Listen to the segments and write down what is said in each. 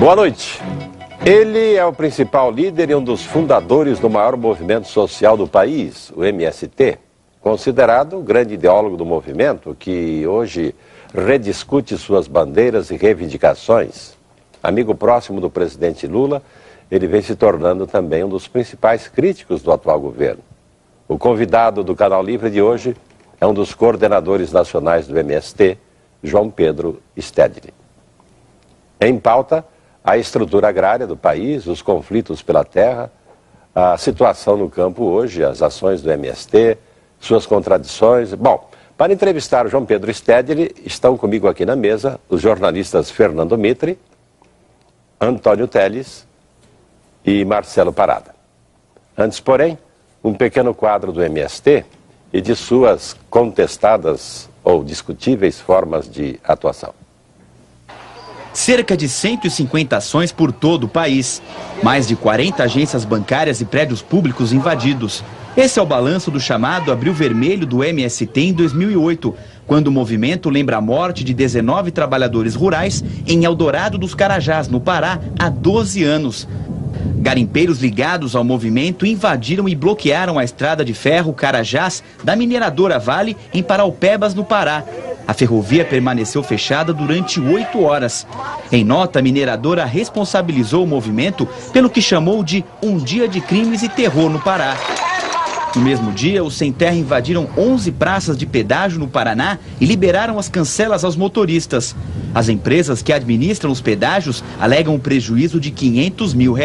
Boa noite. Ele é o principal líder e um dos fundadores do maior movimento social do país, o MST, considerado o grande ideólogo do movimento, que hoje rediscute suas bandeiras e reivindicações. Amigo próximo do presidente Lula, ele vem se tornando também um dos principais críticos do atual governo. O convidado do Canal Livre de hoje é um dos coordenadores nacionais do MST, João Pedro Stedley. Em pauta, a estrutura agrária do país, os conflitos pela terra, a situação no campo hoje, as ações do MST, suas contradições. Bom, para entrevistar o João Pedro Stedley, estão comigo aqui na mesa os jornalistas Fernando Mitre, Antônio Teles e Marcelo Parada. Antes, porém, um pequeno quadro do MST e de suas contestadas ou discutíveis formas de atuação. Cerca de 150 ações por todo o país. Mais de 40 agências bancárias e prédios públicos invadidos. Esse é o balanço do chamado Abril Vermelho do MST em 2008, quando o movimento lembra a morte de 19 trabalhadores rurais em Eldorado dos Carajás, no Pará, há 12 anos. Garimpeiros ligados ao movimento invadiram e bloquearam a estrada de ferro Carajás da mineradora Vale em Paraupebas, no Pará. A ferrovia permaneceu fechada durante 8 horas. Em nota, a mineradora responsabilizou o movimento pelo que chamou de um dia de crimes e terror no Pará. No mesmo dia, os sem terra invadiram 11 praças de pedágio no Paraná e liberaram as cancelas aos motoristas. As empresas que administram os pedágios alegam um prejuízo de R$500 mil.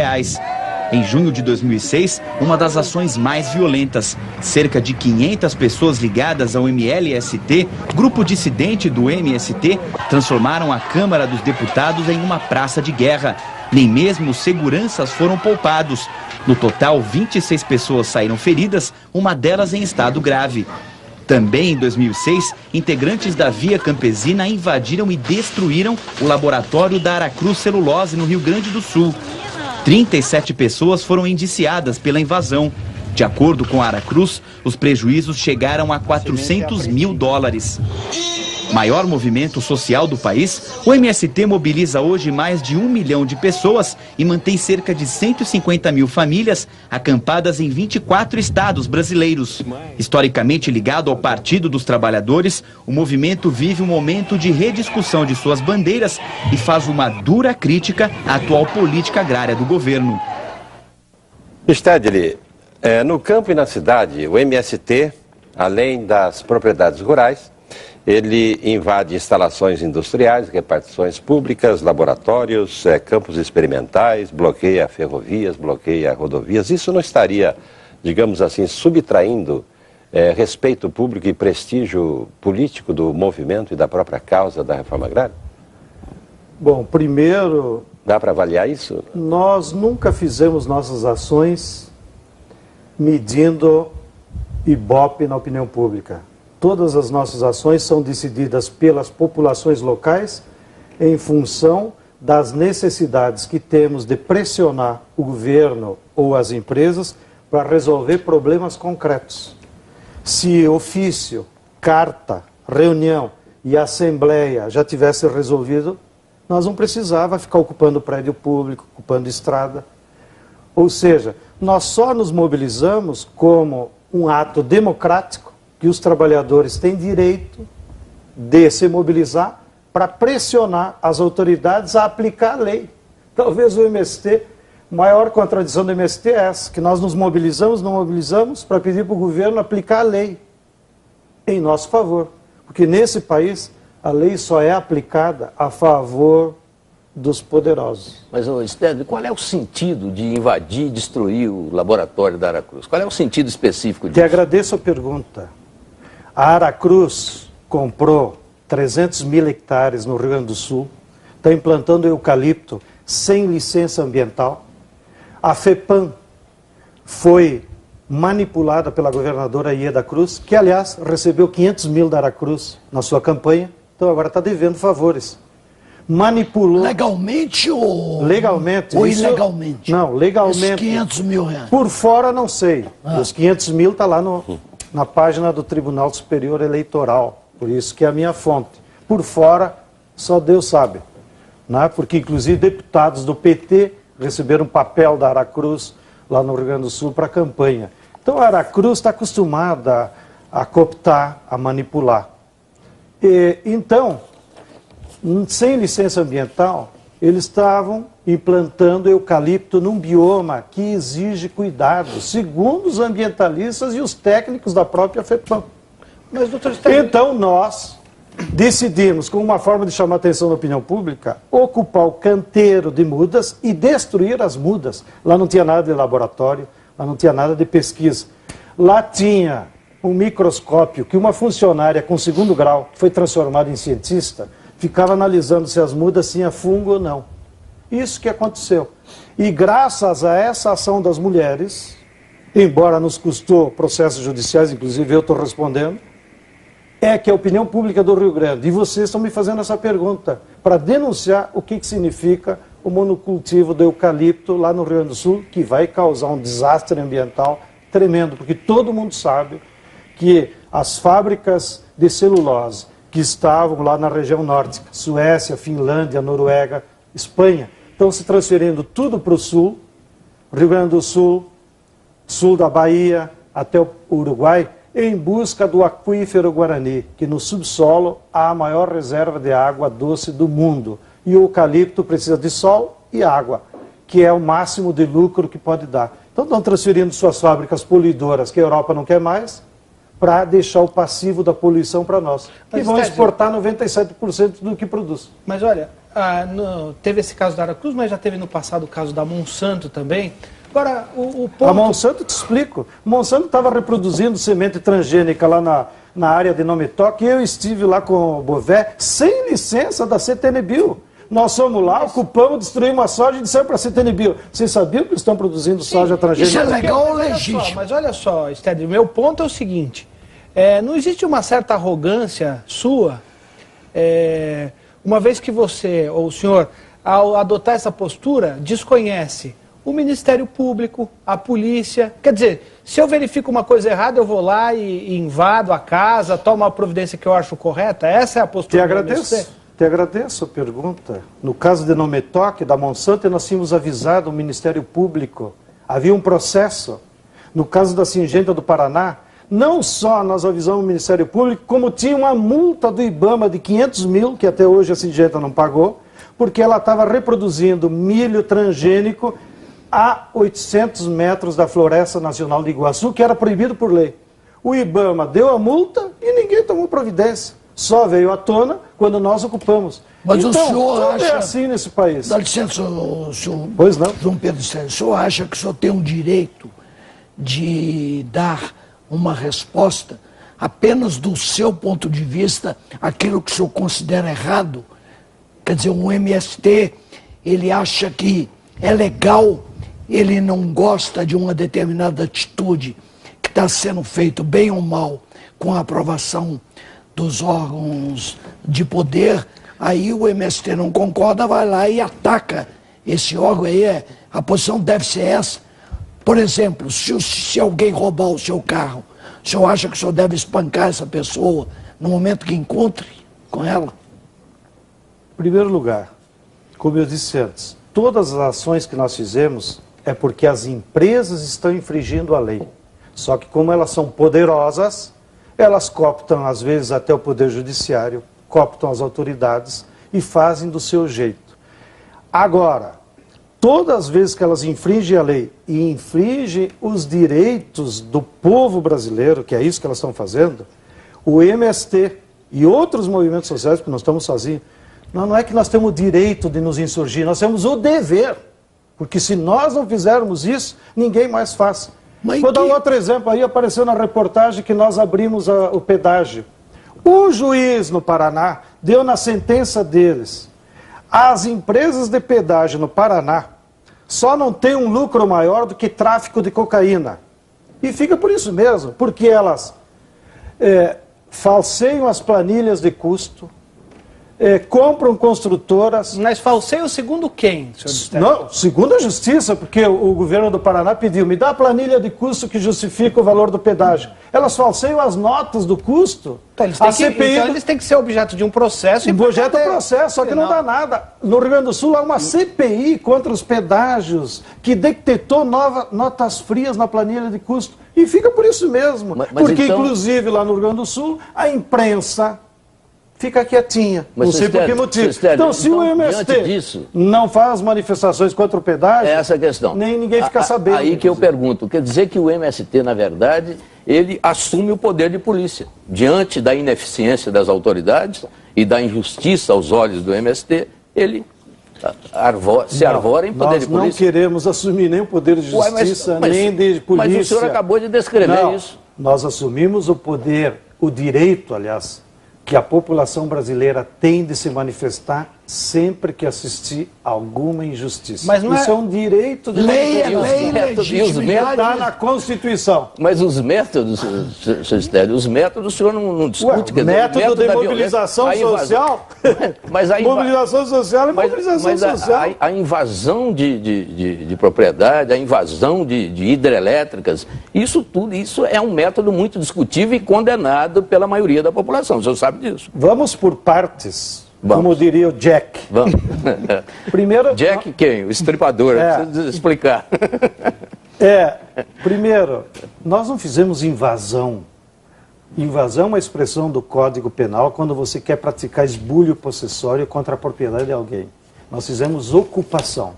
Em junho de 2006, uma das ações mais violentas. Cerca de 500 pessoas ligadas ao MLST, grupo dissidente do MST, transformaram a Câmara dos Deputados em uma praça de guerra. Nem mesmo os seguranças foram poupados. No total, 26 pessoas saíram feridas, uma delas em estado grave. Também em 2006, integrantes da Via Campesina invadiram e destruíram o laboratório da Aracruz Celulose, no Rio Grande do Sul. 37 pessoas foram indiciadas pela invasão. De acordo com a Aracruz, os prejuízos chegaram a US$400 mil. Maior movimento social do país, o MST mobiliza hoje mais de 1 milhão de pessoas e mantém cerca de 150 mil famílias acampadas em 24 estados brasileiros. Historicamente ligado ao Partido dos Trabalhadores, o movimento vive um momento de rediscussão de suas bandeiras e faz uma dura crítica à atual política agrária do governo. Stedley, no campo e na cidade, o MST, além das propriedades rurais, ele invade instalações industriais, repartições públicas, laboratórios, campos experimentais, bloqueia ferrovias, bloqueia rodovias. Isso não estaria, digamos assim, subtraindo respeito público e prestígio político do movimento e da própria causa da reforma agrária? Bom, primeiro... Dá para avaliar isso? Nós nunca fizemos nossas ações medindo ibope na opinião pública. Todas as nossas ações são decididas pelas populações locais em função das necessidades que temos de pressionar o governo ou as empresas para resolver problemas concretos. Se ofício, carta, reunião e assembleia já tivesse resolvido, nós não precisava ficar ocupando prédio público, ocupando estrada. Ou seja, nós só nos mobilizamos como um ato democrático que os trabalhadores têm direito de se mobilizar para pressionar as autoridades a aplicar a lei. Talvez o MST, a maior contradição do MST é essa, que nós nos mobilizamos, não mobilizamos para pedir para o governo aplicar a lei em nosso favor. Porque nesse país a lei só é aplicada a favor dos poderosos. Mas, Stedley, qual é o sentido de invadir e destruir o laboratório da Aracruz? Qual é o sentido específico disso? Te agradeço a pergunta. A Aracruz comprou 300 mil hectares no Rio Grande do Sul, está implantando eucalipto sem licença ambiental. A FEPAM foi manipulada pela governadora Ieda Cruz, que, aliás, recebeu 500 mil da Aracruz na sua campanha, então agora está devendo favores. Manipulou... Legalmente ou... Legalmente. Ou isso... ilegalmente? Não, legalmente. Esses 500 mil reais. Por fora, não sei. Os 500 mil está lá na página do Tribunal Superior Eleitoral. Por isso que é a minha fonte. Por fora, só Deus sabe. né? Porque inclusive deputados do PT receberam papel da Aracruz lá no Rio Grande do Sul para a campanha. Então a Aracruz está acostumada a cooptar, a manipular. Então, sem licença ambiental, eles estavam implantando eucalipto num bioma que exige cuidado, segundo os ambientalistas e os técnicos da própria FEPAM. Mas, doutor, então nós decidimos, como uma forma de chamar a atenção da opinião pública, ocupar o canteiro de mudas e destruir as mudas. Lá não tinha nada de laboratório, lá não tinha nada de pesquisa. Lá tinha um microscópio que uma funcionária com 2º grau, que foi transformada em cientista, ficava analisando se as mudas tinham fungo ou não. Isso que aconteceu. E graças a essa ação das mulheres, embora nos custou processos judiciais, inclusive eu estou respondendo, é que a opinião pública do Rio Grande, e vocês estão me fazendo essa pergunta, para denunciar o que significa o monocultivo do eucalipto lá no Rio Grande do Sul, que vai causar um desastre ambiental tremendo, porque todo mundo sabe que as fábricas de celulose que estavam lá na região nórdica, Suécia, Finlândia, Noruega, Espanha, estão se transferindo tudo para o sul, Rio Grande do Sul, sul da Bahia, até o Uruguai, em busca do aquífero Guarani, que no subsolo há a maior reserva de água doce do mundo. E o eucalipto precisa de sol e água, que é o máximo de lucro que pode dar. Então estão transferindo suas fábricas poluidoras, que a Europa não quer mais, para deixar o passivo da poluição para nós. E vão exportar 97% do que produz. Mas olha, teve esse caso da Aracruz, mas já teve no passado o caso da Monsanto também. Agora, o ponto... A Monsanto, te explico. Monsanto estava reproduzindo semente transgênica lá na área de Nomitoc, e eu estive lá com o Bové, sem licença da CTN-Bio. Nós fomos lá, ocupamos, destruímos a soja e dissemos para a CTN-Bio. Vocês sabiam que eles estão produzindo soja transgênica? Isso é legal ou legítimo? Mas olha só, Stedley, meu ponto é o seguinte, não existe uma certa arrogância sua, uma vez que você, ou o senhor, ao adotar essa postura, desconhece o Ministério Público, a polícia. Quer dizer, se eu verifico uma coisa errada, eu vou lá e invado a casa, tomo a providência que eu acho correta? Essa é a postura do MST? Te agradeço a pergunta. No caso de Nomitoc, da Monsanto, nós tínhamos avisado o Ministério Público. Havia um processo. No caso da Singenta do Paraná, não só nós avisamos o Ministério Público, como tinha uma multa do IBAMA de 500 mil, que até hoje a Singenta não pagou, porque ela estava reproduzindo milho transgênico a 800 metros da Floresta Nacional de Iguaçu, que era proibido por lei. O IBAMA deu a multa e ninguém tomou providência. Só veio à tona quando nós ocupamos. Mas então, o senhor acha... é assim nesse país. Dá licença, senhor... Pois não. João Pedro Sérgio, o senhor acha que o senhor tem um direito de dar uma resposta apenas do seu ponto de vista, aquilo que o senhor considera errado? Quer dizer, o MST, ele acha que é legal, ele não gosta de uma determinada atitude que está sendo feito, bem ou mal, com a aprovação dos órgãos de poder, aí o MST não concorda, vai lá e ataca esse órgão aí. A posição deve ser essa. Por exemplo, se alguém roubar o seu carro, o senhor acha que o senhor deve espancar essa pessoa no momento que encontre com ela? Em primeiro lugar, como eu disse antes, todas as ações que nós fizemos é porque as empresas estão infringindo a lei. Só que como elas são poderosas, elas cooptam, às vezes, até o Poder Judiciário, cooptam as autoridades e fazem do seu jeito. Agora, todas as vezes que elas infringem a lei e infringem os direitos do povo brasileiro, que é isso que elas estão fazendo, o MST e outros movimentos sociais, porque nós estamos sozinhos, não é que nós temos o direito de nos insurgir, nós temos o dever. Porque se nós não fizermos isso, ninguém mais faz. Vou dar um outro exemplo aí, apareceu na reportagem que nós abrimos o pedágio. O juiz no Paraná deu na sentença deles. As empresas de pedágio no Paraná só não têm um lucro maior do que tráfico de cocaína. E fica por isso mesmo, porque elas falseiam as planilhas de custo, compram construtoras. Mas falseio segundo quem, senhor Stélio? Não, segundo a Justiça, porque o governo do Paraná pediu, me dá a planilha de custo que justifica o valor do pedágio. Elas falseiam as notas do custo. Então eles têm que ser objeto de um processo. Um projeto é processo, só que não dá nada. No Rio Grande do Sul há uma CPI contra os pedágios que detectou notas frias na planilha de custo. E fica por isso mesmo. Porque, então, inclusive, lá no Rio Grande do Sul, a imprensa fica quietinha. Não sei por que motivo. Então, se o MST não faz manifestações contra o pedágio, é essa a questão. Nem ninguém fica sabendo. Aí que eu pergunto, quer dizer que o MST, na verdade, ele assume o poder de polícia. Diante da ineficiência das autoridades e da injustiça aos olhos do MST, ele se arvora em poder de polícia. Nós não queremos assumir nem o poder de justiça, nem de polícia. Mas o senhor acabou de descrever isso. Nós assumimos o poder, o direito, aliás, que a população brasileira tem de se manifestar sempre que assistir alguma injustiça. Mas não isso é um direito de legitimidade. Está na Constituição. Mas os métodos, senhor Stélio, os métodos o senhor não discute. O método de mobilização social? Mobilização social é mobilização social. A invasão de propriedade, a invasão de hidrelétricas, isso tudo, isso é um método muito discutível e condenado pela maioria da população. O senhor sabe disso. Vamos por partes. Vamos. Como diria o Jack. Vamos. Primeiro, Jack quem? O estripador, precisa explicar. Primeiro, nós não fizemos invasão. Invasão é uma expressão do Código Penal quando você quer praticar esbulho possessório contra a propriedade de alguém. Nós fizemos ocupação.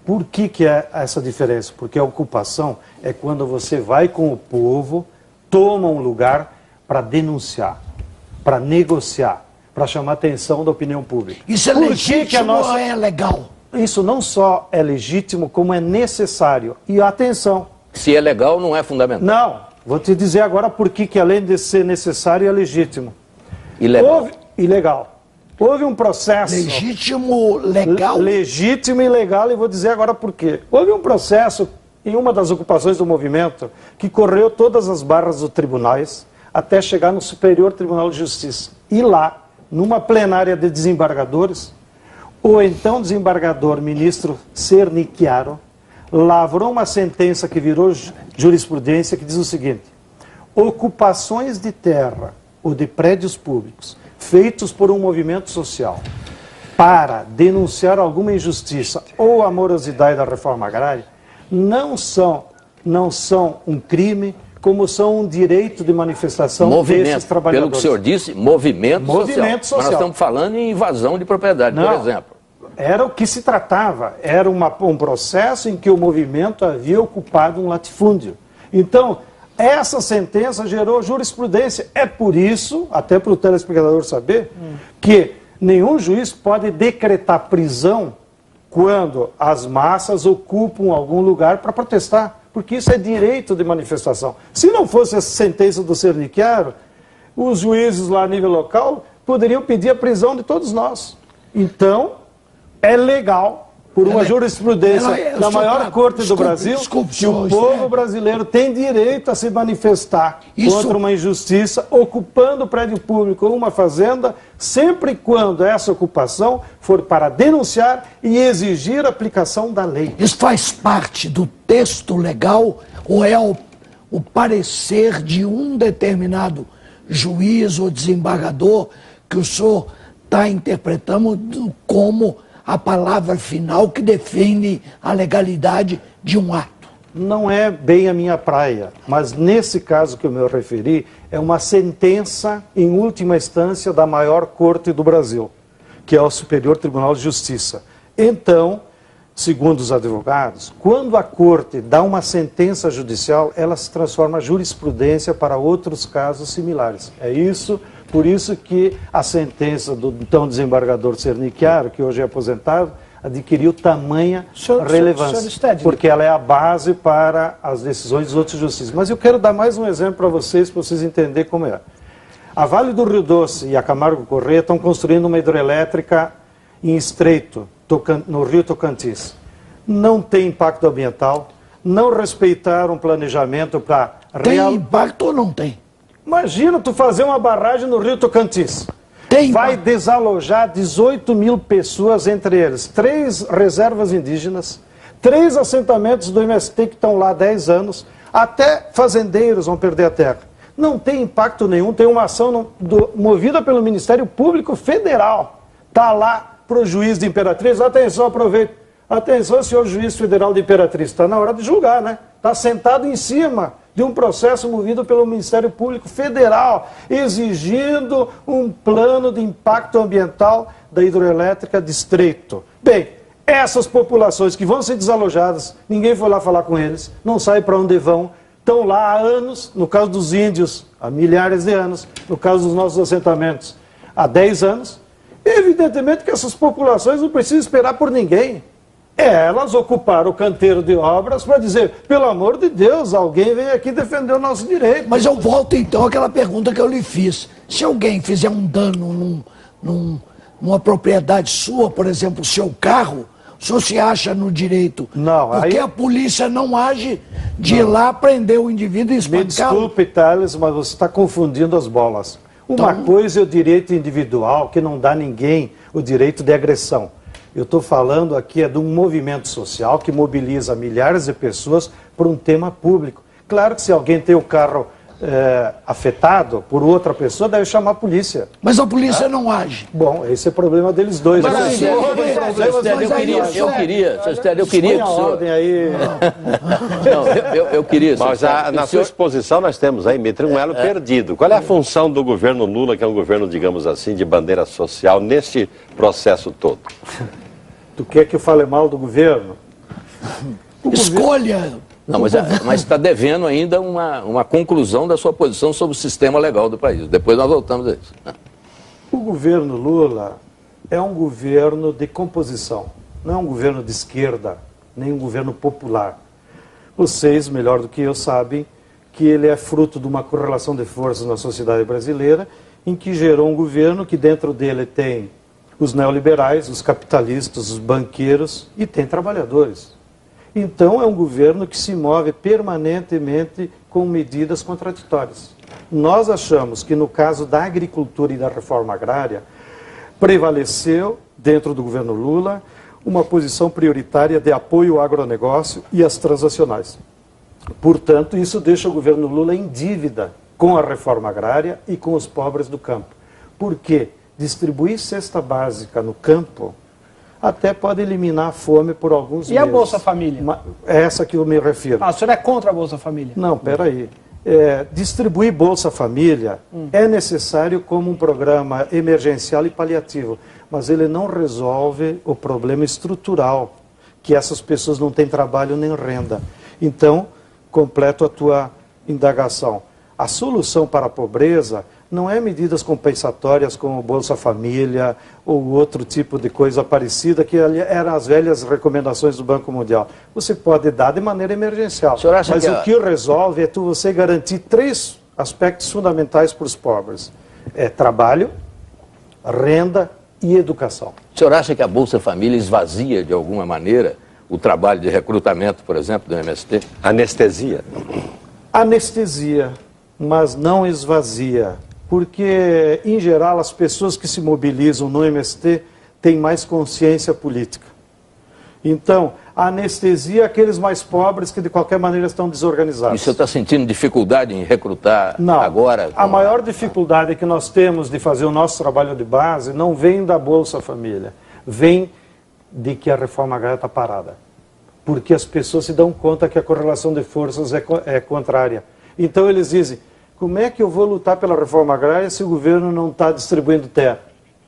Por que é essa diferença? Porque a ocupação é quando você vai com o povo, toma um lugar para denunciar, para negociar, para chamar a atenção da opinião pública. Isso é legítimo ou é legal? Isso não só é legítimo, como é necessário. E atenção. Se é legal, não é fundamental. Não. Vou te dizer agora por que além de ser necessário, é legítimo. Ilegal. Ilegal. Houve um processo... Legítimo, legal? Legítimo e legal, e vou dizer agora por quê. Houve um processo em uma das ocupações do movimento que correu todas as barras dos tribunais até chegar no Superior Tribunal de Justiça. E lá, numa plenária de desembargadores, o então desembargador ministro Sernichiaro lavrou uma sentença que virou jurisprudência que diz o seguinte: ocupações de terra ou de prédios públicos feitos por um movimento social para denunciar alguma injustiça ou a morosidade da reforma agrária não são um crime, como são um direito de manifestação desses trabalhadores. Pelo que o senhor disse, movimento social. Mas nós estamos falando em invasão de propriedade, por exemplo. Era o que se tratava, era um processo em que o movimento havia ocupado um latifúndio. Então, essa sentença gerou jurisprudência. É por isso, até para o telespectador saber, que nenhum juiz pode decretar prisão quando as massas ocupam algum lugar para protestar. Porque isso é direito de manifestação. Se não fosse essa sentença do Sernichiaro, os juízes lá a nível local poderiam pedir a prisão de todos nós. Então, é legal, por uma jurisprudência da maior corte do Brasil, que o povo brasileiro tem direito a se manifestar contra uma injustiça, ocupando prédio público ou uma fazenda, sempre quando essa ocupação for para denunciar e exigir a aplicação da lei. Isso faz parte do texto legal ou é o parecer de um determinado juiz ou desembargador que o senhor está interpretando como a palavra final que define a legalidade de um ato? Não é bem a minha praia, mas nesse caso que eu me referi, é uma sentença em última instância da maior corte do Brasil, que é o Superior Tribunal de Justiça. Então, segundo os advogados, quando a corte dá uma sentença judicial, ela se transforma em jurisprudência para outros casos similares. É isso. Por isso que a sentença do então desembargador Sernichiaro, que hoje é aposentado, adquiriu tamanha relevância, porque ela é a base para as decisões dos outros juízes. Mas eu quero dar mais um exemplo para vocês entenderem como é. A Vale do Rio Doce e a Camargo Corrêa estão construindo uma hidrelétrica em Estreito, no Rio Tocantins. Não tem impacto ambiental, não respeitaram o planejamento para... Tem impacto ou não tem? Imagina tu fazer uma barragem no Rio Tocantins. vai desalojar 18 mil pessoas, entre eles 3 reservas indígenas, 3 assentamentos do MST que estão lá há 10 anos, até fazendeiros vão perder a terra. Não tem impacto nenhum, tem uma ação movida pelo Ministério Público Federal. Está lá para o juiz de Imperatriz. Atenção, aproveito. Atenção, senhor juiz federal de Imperatriz, está na hora de julgar, né? Está sentado em cima de um processo movido pelo Ministério Público Federal, exigindo um plano de impacto ambiental da hidroelétrica de Estreito. Bem, essas populações que vão ser desalojadas, ninguém foi lá falar com eles, não sabe para onde vão, estão lá há anos, no caso dos índios, há milhares de anos, no caso dos nossos assentamentos, há 10 anos. Evidentemente que essas populações não precisam esperar por ninguém. Elas ocuparam o canteiro de obras para dizer, pelo amor de Deus, alguém vem aqui defender o nosso direito. Mas eu volto então àquela pergunta que eu lhe fiz. Se alguém fizer um dano numa propriedade sua, por exemplo, o seu carro, o senhor se acha no direito? Não, porque a polícia não age de ir lá prender o indivíduo e espancá-lo. Me desculpe, Thales, mas você está confundindo as bolas. Uma coisa é o direito individual, que não dá a ninguém o direito de agressão. Eu estou falando aqui de um movimento social que mobiliza milhares de pessoas por um tema público. Claro que se alguém tem o carro afetado por outra pessoa, deve chamar a polícia. Mas a polícia não age. Bom, esse é problema deles dois. Mas, eu queria que o senhor... Eu queria... Mas na sua exposição nós temos aí, Mitre, um elo perdido. Qual é a função do governo Lula, que é um governo, digamos assim, de bandeira social, neste processo todo? Tu quer que eu fale mal do governo? Escolha... Não, mas está devendo ainda uma conclusão da sua posição sobre o sistema legal do país. Depois nós voltamos a isso. O governo Lula é um governo de composição. Não é um governo de esquerda, nem um governo popular. Vocês, melhor do que eu, sabem que ele é fruto de uma correlação de forças na sociedade brasileira, em que gerou um governo que dentro dele tem os neoliberais, os capitalistas, os banqueiros e tem trabalhadores. Então, é um governo que se move permanentemente com medidas contraditórias. Nós achamos que, no caso da agricultura e da reforma agrária, prevaleceu, dentro do governo Lula, uma posição prioritária de apoio ao agronegócio e às transacionais. Portanto, isso deixa o governo Lula em dívida com a reforma agrária e com os pobres do campo. Porque distribuir cesta básica no campo até pode eliminar a fome por alguns meses. E a Bolsa Família? É essa que eu me refiro. Ah, o senhor é contra a Bolsa Família? Não, peraí. Distribuir Bolsa Família é necessário como um programa emergencial e paliativo, mas ele não resolve o problema estrutural, que essas pessoas não têm trabalho nem renda. Então, completo a tua indagação. A solução para a pobreza não é medidas compensatórias como Bolsa Família ou outro tipo de coisa parecida, que eram as velhas recomendações do Banco Mundial. Você pode dar de maneira emergencial, mas o que resolve é você garantir 3 aspectos fundamentais para os pobres. É trabalho, renda e educação. O senhor acha que a Bolsa Família esvazia, de alguma maneira, o trabalho de recrutamento, por exemplo, do MST? Anestesia? Anestesia, mas não esvazia. Porque, em geral, as pessoas que se mobilizam no MST têm mais consciência política. Então, a anestesia é aqueles mais pobres que, de qualquer maneira, estão desorganizados. E o senhor está sentindo dificuldade em recrutar agora? A maior dificuldade que nós temos de fazer o nosso trabalho de base não vem da Bolsa Família, vem de que a reforma agrária está parada. Porque as pessoas se dão conta que a correlação de forças é contrária. Então, eles dizem... Como é que eu vou lutar pela reforma agrária se o governo não está distribuindo terra?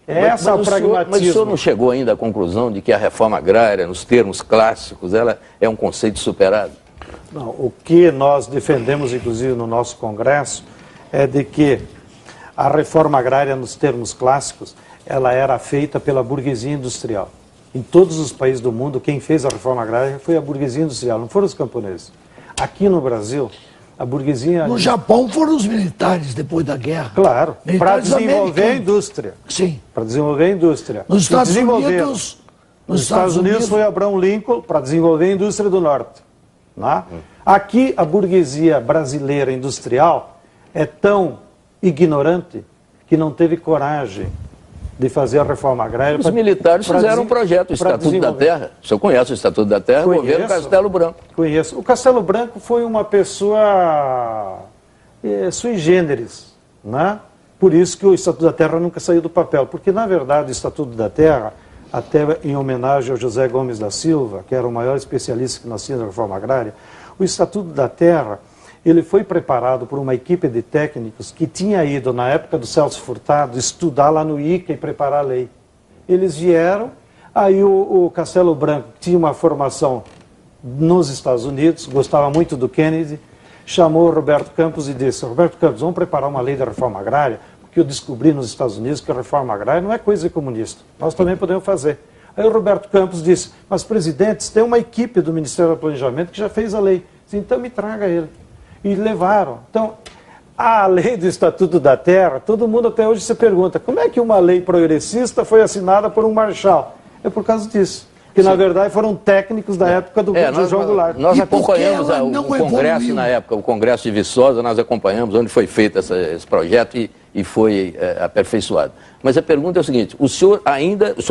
Essa é o pragmatismo. Mas o senhor não chegou ainda à conclusão de que a reforma agrária, nos termos clássicos, ela é um conceito superado? Não, o que nós defendemos, inclusive, no nosso Congresso, é de que a reforma agrária, nos termos clássicos, ela era feita pela burguesia industrial. Em todos os países do mundo, quem fez a reforma agrária foi a burguesia industrial, não foram os camponeses. Aqui no Brasil... A burguesia... No Japão foram os militares depois da guerra. Claro, para desenvolver a indústria. Sim. Para desenvolver a indústria. Nos Estados Unidos foi Abraham Lincoln para desenvolver a indústria do norte. Né? Aqui a burguesia brasileira industrial é tão ignorante que não teve coragem de fazer a reforma agrária. Os militares fizeram um projeto, o Estatuto da Terra. O senhor conhece o Estatuto da Terra? O governo Castelo Branco. Conheço. O Castelo Branco foi uma pessoa sui generis, né? Por isso que o Estatuto da Terra nunca saiu do papel, porque, na verdade, o Estatuto da Terra, até em homenagem ao José Gomes da Silva, que era o maior especialista que nós tínhamos na reforma agrária, o Estatuto da Terra, ele foi preparado por uma equipe de técnicos que tinha ido, na época do Celso Furtado, estudar lá no ICA e preparar a lei. Eles vieram, aí o Castelo Branco tinha uma formação nos Estados Unidos, gostava muito do Kennedy, chamou o Roberto Campos e disse: Roberto Campos, vamos preparar uma lei da reforma agrária, porque eu descobri nos Estados Unidos que a reforma agrária não é coisa de comunista, nós também podemos fazer. Aí o Roberto Campos disse: mas presidentes, tem uma equipe do Ministério do Planejamento que já fez a lei, então me traga ele. E levaram. Então, a lei do Estatuto da Terra, todo mundo até hoje se pergunta, como é que uma lei progressista foi assinada por um marechal? É por causa disso. Que, na verdade, foram técnicos da época do João Goulart. Nós acompanhamos o Congresso na época, o Congresso de Viçosa, nós acompanhamos onde foi feito esse projeto e foi aperfeiçoado. Mas a pergunta é o seguinte, o senhor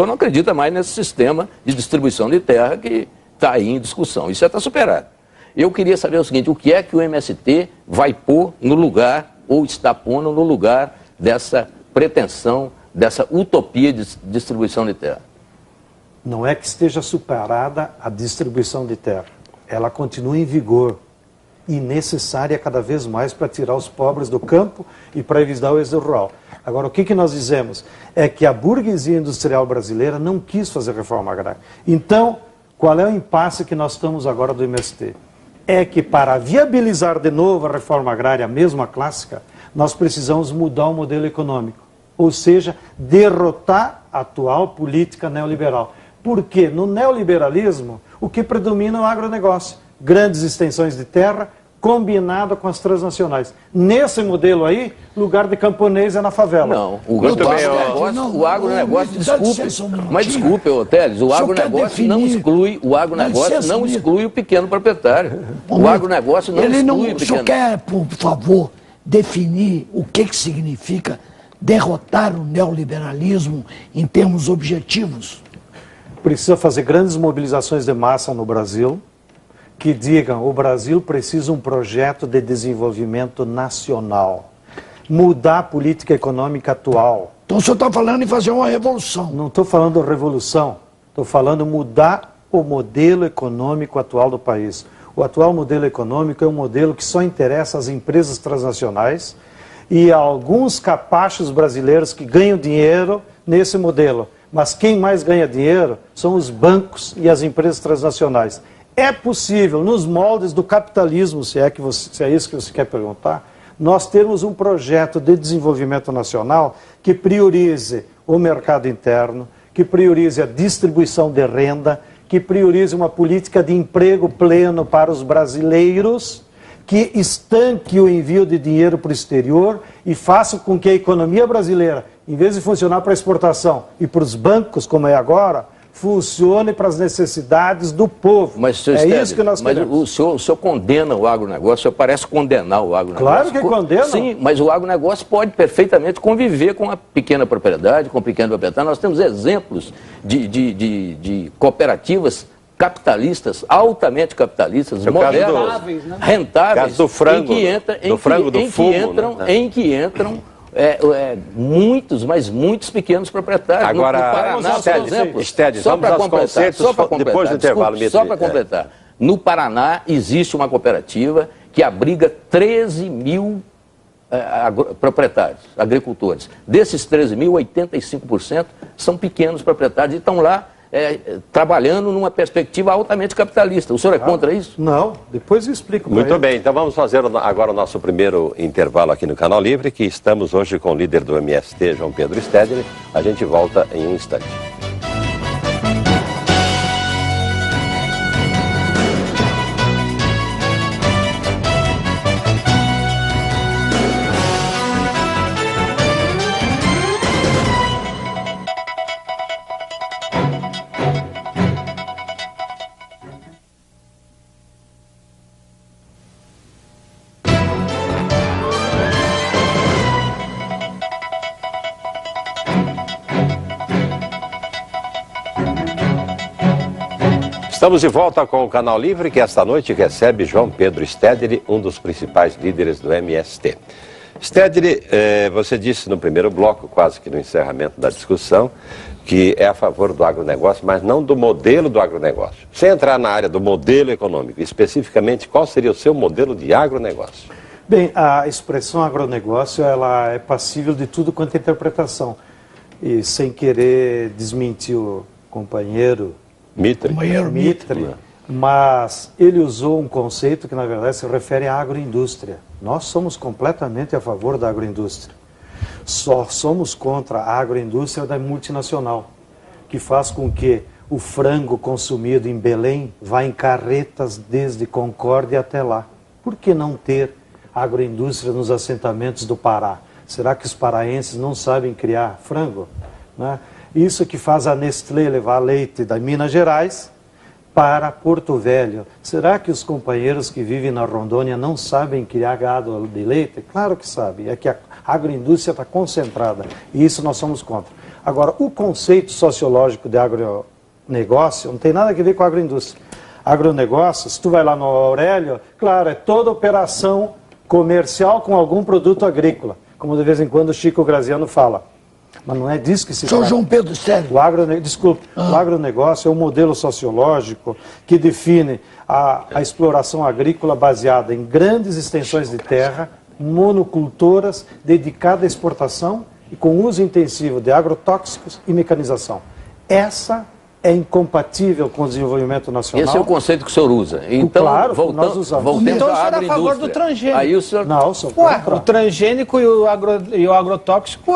não acredita mais nesse sistema de distribuição de terra que está aí em discussão, isso já está superado. Eu queria saber o seguinte, o que é que o MST vai pôr no lugar, ou está pondo no lugar dessa pretensão, dessa utopia de distribuição de terra? Não é que esteja superada a distribuição de terra. Ela continua em vigor e necessária cada vez mais para tirar os pobres do campo e para evitar o êxodo rural. Agora, o que nós dizemos é que a burguesia industrial brasileira não quis fazer reforma agrária. Então, qual é o impasse que nós estamos agora do MST? É que para viabilizar de novo a reforma agrária, a mesma clássica, nós precisamos mudar o modelo econômico. Ou seja, derrotar a atual política neoliberal. Porque no neoliberalismo, o que predomina é o agronegócio. Grandes extensões de terra, combinado com as transnacionais. Nesse modelo aí, lugar de camponês é na favela. Não, o agronegócio, desculpe, Teles, o agronegócio não exclui o pequeno proprietário. O agronegócio não exclui o pequeno. O senhor quer, por favor, definir o que significa derrotar o neoliberalismo em termos objetivos? Precisa fazer grandes mobilizações de massa no Brasil, que digam, o Brasil precisa de um projeto de desenvolvimento nacional. Mudar a política econômica atual. Então o senhor está falando em fazer uma revolução. Não estou falando revolução, estou falando mudar o modelo econômico atual do país. O atual modelo econômico é um modelo que só interessa às empresas transnacionais e a alguns capachos brasileiros que ganham dinheiro nesse modelo. Mas quem mais ganha dinheiro são os bancos e as empresas transnacionais. É possível, nos moldes do capitalismo, se é isso que você quer perguntar, nós termos um projeto de desenvolvimento nacional que priorize o mercado interno, que priorize a distribuição de renda, que priorize uma política de emprego pleno para os brasileiros, que estanque o envio de dinheiro para o exterior e faça com que a economia brasileira, em vez de funcionar para a exportação e para os bancos, como é agora, funcione para as necessidades do povo. Mas, isso que nós queremos. O senhor condena o agronegócio, o senhor parece condenar o agronegócio. Claro que condena. Sim, mas o agronegócio pode perfeitamente conviver com a pequena propriedade, com o pequeno proprietário. Nós temos exemplos de cooperativas capitalistas, altamente capitalistas, modernas, rentáveis, do frango, em que entram muitos, mas muitos pequenos proprietários. Agora, no Paraná, por exemplo, só para completar, depois do intervalo, só para completar, no Paraná existe uma cooperativa que abriga 13 mil proprietários, agricultores. Desses 13 mil, 85% são pequenos proprietários e estão lá trabalhando numa perspectiva altamente capitalista. O senhor é contra isso? Não, depois eu explico. Muito bem, então vamos fazer agora o nosso primeiro intervalo aqui no Canal Livre, que estamos hoje com o líder do MST, João Pedro Stedley. A gente volta em um instante. Estamos de volta com o Canal Livre, que esta noite recebe João Pedro Stedley, um dos principais líderes do MST. Stedley, você disse no primeiro bloco, quase que no encerramento da discussão, que é a favor do agronegócio, mas não do modelo do agronegócio. Sem entrar na área do modelo econômico, especificamente, qual seria o seu modelo de agronegócio? Bem, a expressão agronegócio, ela é passível de tudo quanto é interpretação. E sem querer desmentir o companheiro Mitre. Mas ele usou um conceito que, na verdade, se refere à agroindústria. Nós somos completamente a favor da agroindústria. Só somos contra a agroindústria da multinacional, que faz com que o frango consumido em Belém vá em carretas desde Concórdia até lá. Por que não ter agroindústria nos assentamentos do Pará? Será que os paraenses não sabem criar frango? Né? Isso que faz a Nestlé levar leite da Minas Gerais para Porto Velho. Será que os companheiros que vivem na Rondônia não sabem criar gado de leite? Claro que sabem. É que a agroindústria está concentrada. E isso nós somos contra. Agora, o conceito sociológico de agronegócio não tem nada a ver com a agroindústria. Agronegócio, se tu vai lá no Aurélio, claro, é toda operação comercial com algum produto agrícola. Como de vez em quando o Chico Graziano fala. Mas não é disso que se trata. Sou João Pedro Stedley. O agronegócio é um modelo sociológico que define a exploração agrícola baseada em grandes extensões de terra, monocultoras, dedicada à exportação e com uso intensivo de agrotóxicos e mecanização. Essa é incompatível com o desenvolvimento nacional. Esse é o conceito que o senhor usa. Então, claro, nós usamos. Voltemos Então o à senhor é a favor agroindústria. do transgênico? Aí o senhor... Não, sou Ué, contra. o transgênico e o agrotóxico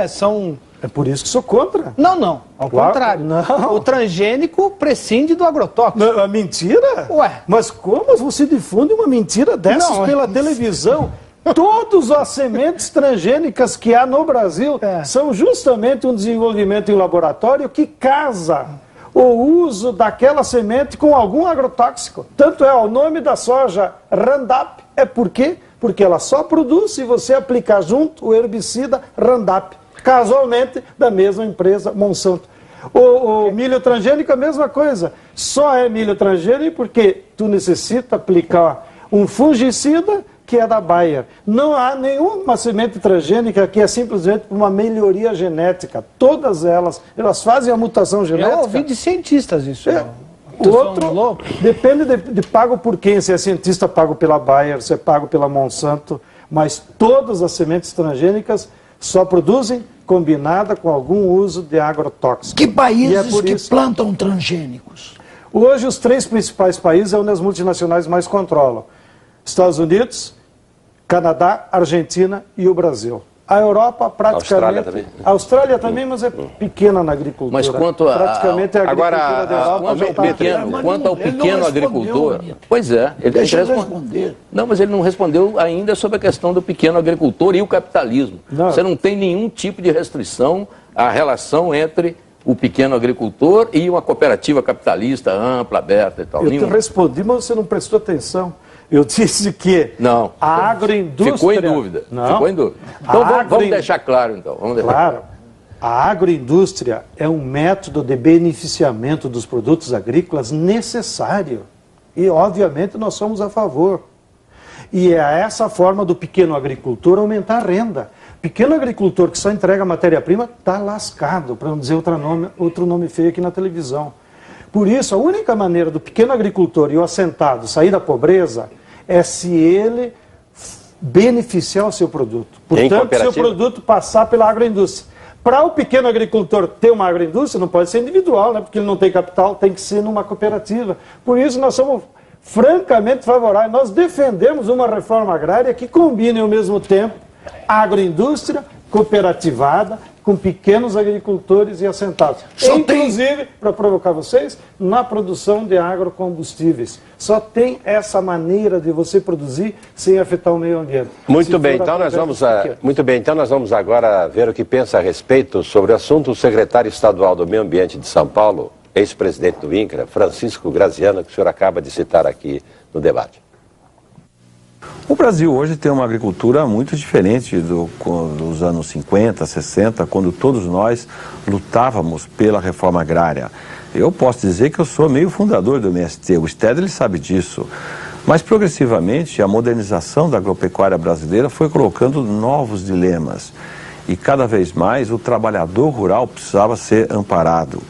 são... É por isso que sou contra. Não, ao contrário. Não. O transgênico prescinde do agrotóxico. Não, mentira? Ué. Mas como você difunde uma mentira dessas Não, pela televisão? Todas as sementes transgênicas que há no Brasil são justamente um desenvolvimento em laboratório que casa o uso daquela semente com algum agrotóxico. Tanto é o nome da soja Roundup. É por quê? Porque ela só produz se você aplicar junto o herbicida Roundup. Casualmente, da mesma empresa Monsanto. O milho transgênico é a mesma coisa. Só é milho transgênico porque tu necessita aplicar um fungicida que é da Bayer. Não há nenhuma semente transgênica que é simplesmente uma melhoria genética. Todas elas fazem a mutação genética. Eu ouvi de cientistas isso. O outro depende de pago por quem. Se é cientista, pago pela Bayer, se é pago pela Monsanto. Mas todas as sementes transgênicas só produzem combinada com algum uso de agrotóxicos. Que países que plantam transgênicos? Hoje, os 3 principais países é onde as multinacionais mais controlam. Estados Unidos, Canadá, Argentina e o Brasil. A Europa, praticamente... Austrália também, mas é pequena na agricultura. Mas quanto a... Praticamente a agricultura da Europa... Quanto ao pequeno agricultor... Pois é, ele tem que responder. Não, mas ele não respondeu ainda sobre a questão do pequeno agricultor e o capitalismo. Não. Você não tem nenhum tipo de restrição à relação entre o pequeno agricultor e uma cooperativa capitalista ampla, aberta e tal. Eu te respondi, mas você não prestou atenção. Eu disse que a agroindústria... Ficou em dúvida. Ficou em dúvida. Então vamos deixar claro, então. Claro. A agroindústria é um método de beneficiamento dos produtos agrícolas necessário. E, obviamente, nós somos a favor. E é essa forma do pequeno agricultor aumentar a renda. Pequeno agricultor que só entrega matéria-prima está lascado, para não dizer outro nome feio aqui na televisão. Por isso, a única maneira do pequeno agricultor e o assentado sair da pobreza é se ele beneficiar o seu produto. Portanto, se o produto passar pela agroindústria. Para o pequeno agricultor ter uma agroindústria, não pode ser individual, né? Porque ele não tem capital, tem que ser numa cooperativa. Por isso, nós somos francamente favoráveis. Nós defendemos uma reforma agrária que combine ao mesmo tempo agroindústria, cooperativada, com pequenos agricultores e assentados. Inclusive, para provocar vocês, na produção de agrocombustíveis. Só tem essa maneira de você produzir sem afetar o meio ambiente. Muito bem, então nós vamos agora ver o que pensa a respeito sobre o assunto o secretário estadual do Meio Ambiente de São Paulo, ex-presidente do INCRA, Francisco Graziano, que o senhor acaba de citar aqui no debate. O Brasil hoje tem uma agricultura muito diferente dos anos 50, 60, quando todos nós lutávamos pela reforma agrária. Eu posso dizer que eu sou meio fundador do MST, o Stedley sabe disso. Mas progressivamente a modernização da agropecuária brasileira foi colocando novos dilemas. E cada vez mais o trabalhador rural precisava ser amparado.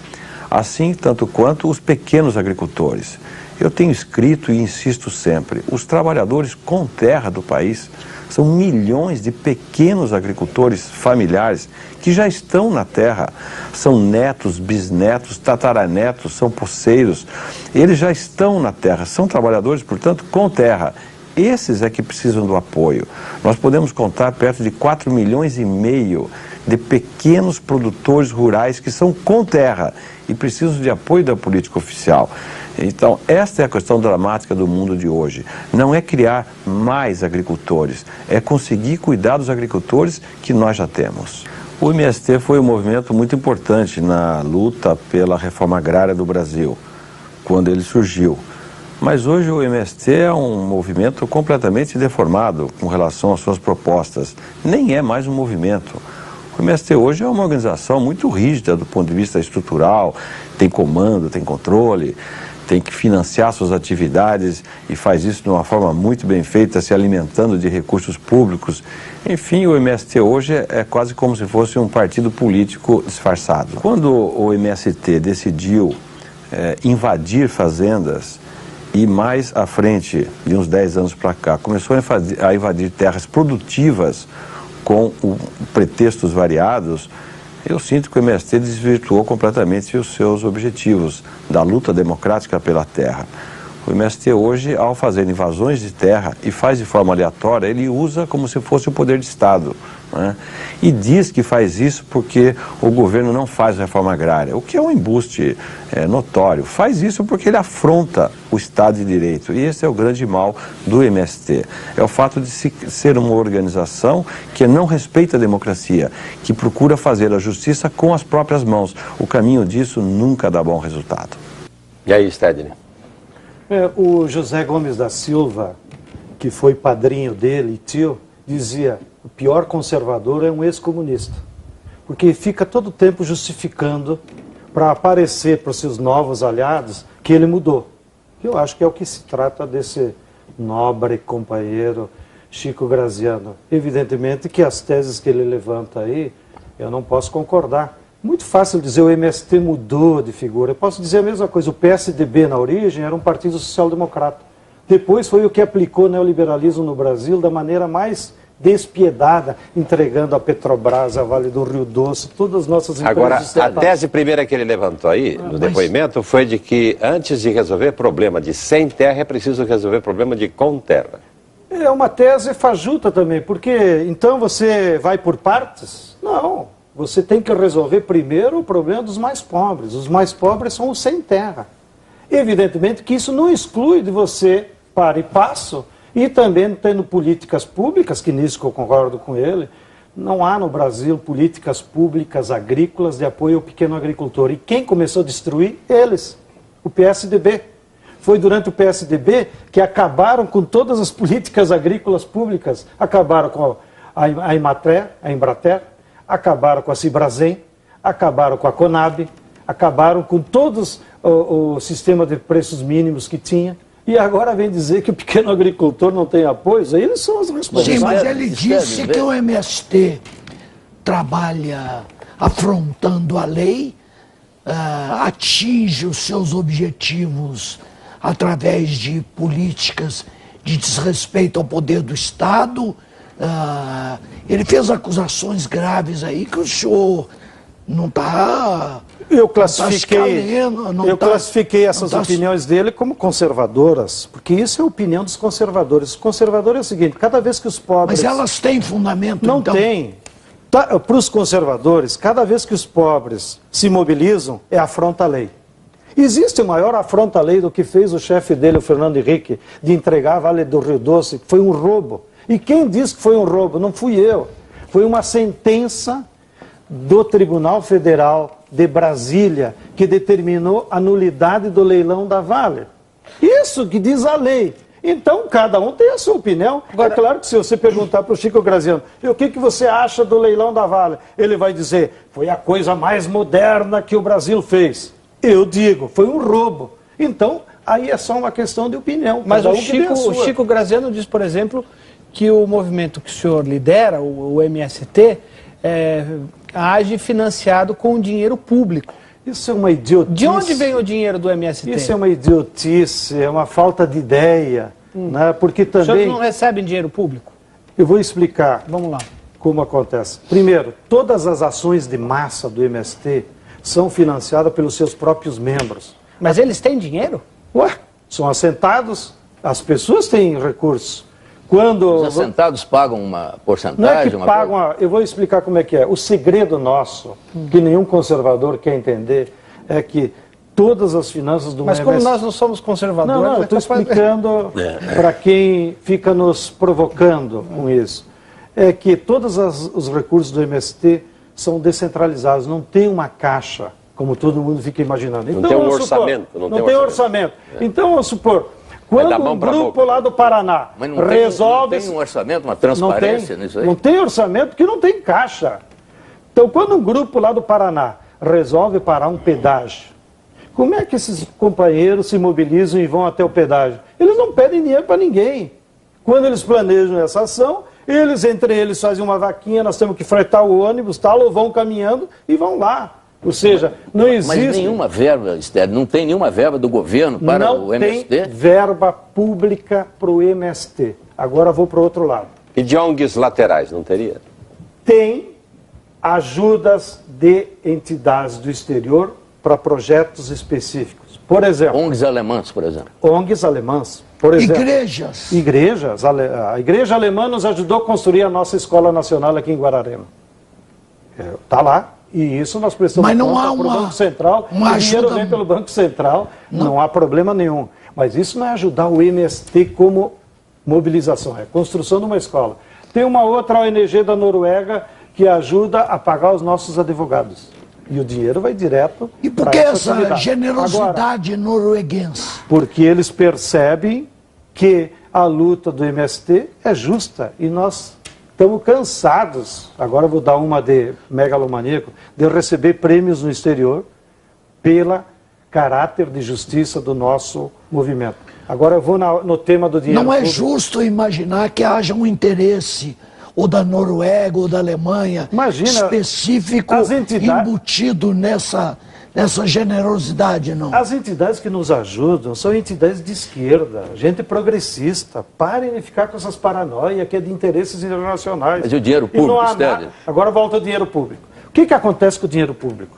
Assim, tanto quanto os pequenos agricultores. Eu tenho escrito e insisto sempre, os trabalhadores com terra do país são milhões de pequenos agricultores familiares que já estão na terra. São netos, bisnetos, tataranetos, são poceiros. Eles já estão na terra, são trabalhadores, portanto, com terra. Esses é que precisam do apoio. Nós podemos contar perto de 4,5 milhões de pequenos produtores rurais que são com terra e precisam de apoio da política oficial. Então, esta é a questão dramática do mundo de hoje. Não é criar mais agricultores, é conseguir cuidar dos agricultores que nós já temos. O MST foi um movimento muito importante na luta pela reforma agrária do Brasil, quando ele surgiu. Mas hoje o MST é um movimento completamente deformado com relação às suas propostas. Nem é mais um movimento. O MST hoje é uma organização muito rígida do ponto de vista estrutural, tem comando, tem controle, tem que financiar suas atividades e faz isso de uma forma muito bem feita, se alimentando de recursos públicos. Enfim, o MST hoje é quase como se fosse um partido político disfarçado. Quando o MST decidiu invadir fazendas e mais à frente, de uns 10 anos para cá, começou a invadir terras produtivas com pretextos variados, eu sinto que o MST desvirtuou completamente os seus objetivos da luta democrática pela terra. O MST hoje, ao fazer invasões de terra e faz de forma aleatória, ele usa como se fosse o poder de Estado, né? E diz que faz isso porque o governo não faz reforma agrária, o que é um embuste notório. Faz isso porque ele afronta o Estado de Direito, e esse é o grande mal do MST. É o fato de ser uma organização que não respeita a democracia, que procura fazer a justiça com as próprias mãos. O caminho disso nunca dá bom resultado. E aí, Stedley? O José Gomes da Silva, que foi padrinho dele e tio, dizia: o pior conservador é um ex-comunista, porque fica todo o tempo justificando para aparecer para os seus novos aliados que ele mudou. Eu acho que é o que se trata desse nobre companheiro Chico Graziano. Evidentemente que as teses que ele levanta aí, eu não posso concordar. Muito fácil dizer o MST mudou de figura. Eu posso dizer a mesma coisa. O PSDB, na origem, era um partido social-democrata. Depois foi o que aplicou o neoliberalismo no Brasil da maneira mais despiedada, entregando a Petrobras, a Vale do Rio Doce, todas as nossas empresas. Agora, estatais. a tese primeira que ele levantou aí, no depoimento, foi de que antes de resolver problema de sem terra, é preciso resolver problema de com terra. É uma tese fajuta também, porque então você vai por partes? Não. Você tem que resolver primeiro o problema dos mais pobres. Os mais pobres são os sem terra. Evidentemente que isso não exclui de você para e passo, e também tendo políticas públicas, que nisso que eu concordo com ele, não há no Brasil políticas públicas agrícolas de apoio ao pequeno agricultor. E quem começou a destruir? Eles, o PSDB. Foi durante o PSDB que acabaram com todas as políticas agrícolas públicas. Acabaram com a Embrater, acabaram com a Cibrazen, acabaram com a Conab, acabaram com todos o sistema de preços mínimos que tinha. E agora vem dizer que o pequeno agricultor não tem apoio. Eles são os responsáveis. Sim, mas ele disse que o MST trabalha afrontando a lei, atinge os seus objetivos através de políticas de desrespeito ao poder do Estado. Ele fez acusações graves aí que o senhor não está... Eu classifiquei essas opiniões dele como conservadoras, porque isso é a opinião dos conservadores. Os conservadores é o seguinte: cada vez que os pobres... Mas elas têm fundamento, não então? tem. Para os conservadores, cada vez que os pobres se mobilizam, é afronta a lei. Existe maior afronta à lei do que fez o chefe dele, o Fernando Henrique, de entregar a Vale do Rio Doce, que foi um roubo. E quem disse que foi um roubo? Não fui eu. Foi uma sentença do Tribunal Federal de Brasília, que determinou a nulidade do leilão da Vale. Isso que diz a lei. Então, cada um tem a sua opinião. Agora, é claro que se você perguntar para o Chico Graziano, o que você acha do leilão da Vale? Ele vai dizer, foi a coisa mais moderna que o Brasil fez. Eu digo, foi um roubo. Então, aí é só uma questão de opinião. Mas o Chico Graziano diz, por exemplo, que o movimento que o senhor lidera, o MST, age financiado com dinheiro público. Isso é uma idiotice. De onde vem o dinheiro do MST? Isso é uma idiotice, é uma falta de ideia. Né? Porque também... Os senhores não recebem dinheiro público? Eu vou explicar. Vamos lá. Como acontece. Primeiro, todas as ações de massa do MST são financiadas pelos seus próprios membros. Mas eles têm dinheiro? Ué, são assentados, as pessoas têm recursos. Quando... Os assentados pagam uma porcentagem? Não é que pagam, eu vou explicar como é que é. O segredo nosso, que nenhum conservador quer entender, é que todas as finanças do MST... Mas como nós não somos conservadores... Não, eu estou explicando para quem fica nos provocando com isso. É que todos os recursos do MST são descentralizados, não tem uma caixa, como todo mundo fica imaginando. Então, não tem um orçamento. Não tem orçamento. Então, vamos supor... Quando um grupo lá do Paraná resolve... Não tem um orçamento, uma transparência nisso aí? Não tem orçamento porque não tem caixa. Então, quando um grupo lá do Paraná resolve parar um pedágio, como é que esses companheiros se mobilizam e vão até o pedágio? Eles não pedem dinheiro para ninguém. Quando eles planejam essa ação, entre eles fazem uma vaquinha, nós temos que fretar o ônibus, tal, ou vão caminhando e vão lá. Ou seja, não existe... Mas nenhuma verba, Estélio, não tem nenhuma verba do governo para o MST? Não tem verba pública para o MST. Agora vou para o outro lado. E de ONGs laterais, não teria? Tem ajudas de entidades do exterior para projetos específicos. Por exemplo... ONGs alemãs, por exemplo. ONGs alemãs, por exemplo. Igrejas. Igrejas. A igreja alemã nos ajudou a construir a nossa escola nacional aqui em Guararema. Está lá. E isso nós prestamos conta para o Banco Central. O dinheiro vem pelo Banco Central, não há problema nenhum. Mas isso não é ajudar o MST como mobilização, é construção de uma escola. Tem uma outra ONG da Noruega que ajuda a pagar os nossos advogados. E o dinheiro vai direto para essa comunidade. E por que essa generosidade norueguense? Porque eles percebem que a luta do MST é justa e nós... Estamos cansados, agora vou dar uma de megalomaníaco, de receber prêmios no exterior pelo caráter de justiça do nosso movimento. Agora eu vou no tema do dinheiro público. Não é justo imaginar que haja um interesse ou da Noruega ou da Alemanha específico embutido nessa generosidade, não. As entidades que nos ajudam são entidades de esquerda, gente progressista. Parem de ficar com essas paranoias que é de interesses internacionais. Mas e o dinheiro público, Estélio? Agora volta ao dinheiro público. O que acontece com o dinheiro público?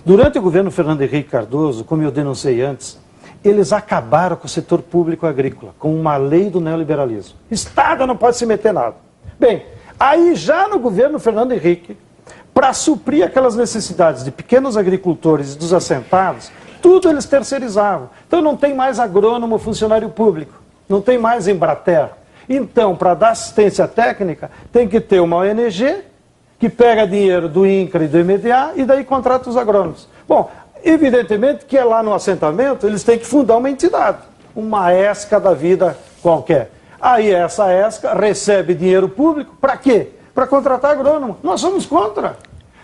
Durante o governo Fernando Henrique Cardoso, como eu denunciei antes, eles acabaram com o setor público agrícola, com uma lei do neoliberalismo. Estado não pode se meter nada. Bem, aí já no governo Fernando Henrique, para suprir aquelas necessidades de pequenos agricultores e dos assentados, tudo eles terceirizavam. Então não tem mais agrônomo, funcionário público, não tem mais Embrater. Então, para dar assistência técnica, tem que ter uma ONG que pega dinheiro do INCRA e do MDA e daí contrata os agrônomos. Bom, evidentemente que é lá no assentamento, eles têm que fundar uma entidade, uma ESCA da vida qualquer. Aí essa ESCA recebe dinheiro público, para quê? Para contratar agrônomo. Nós somos contra.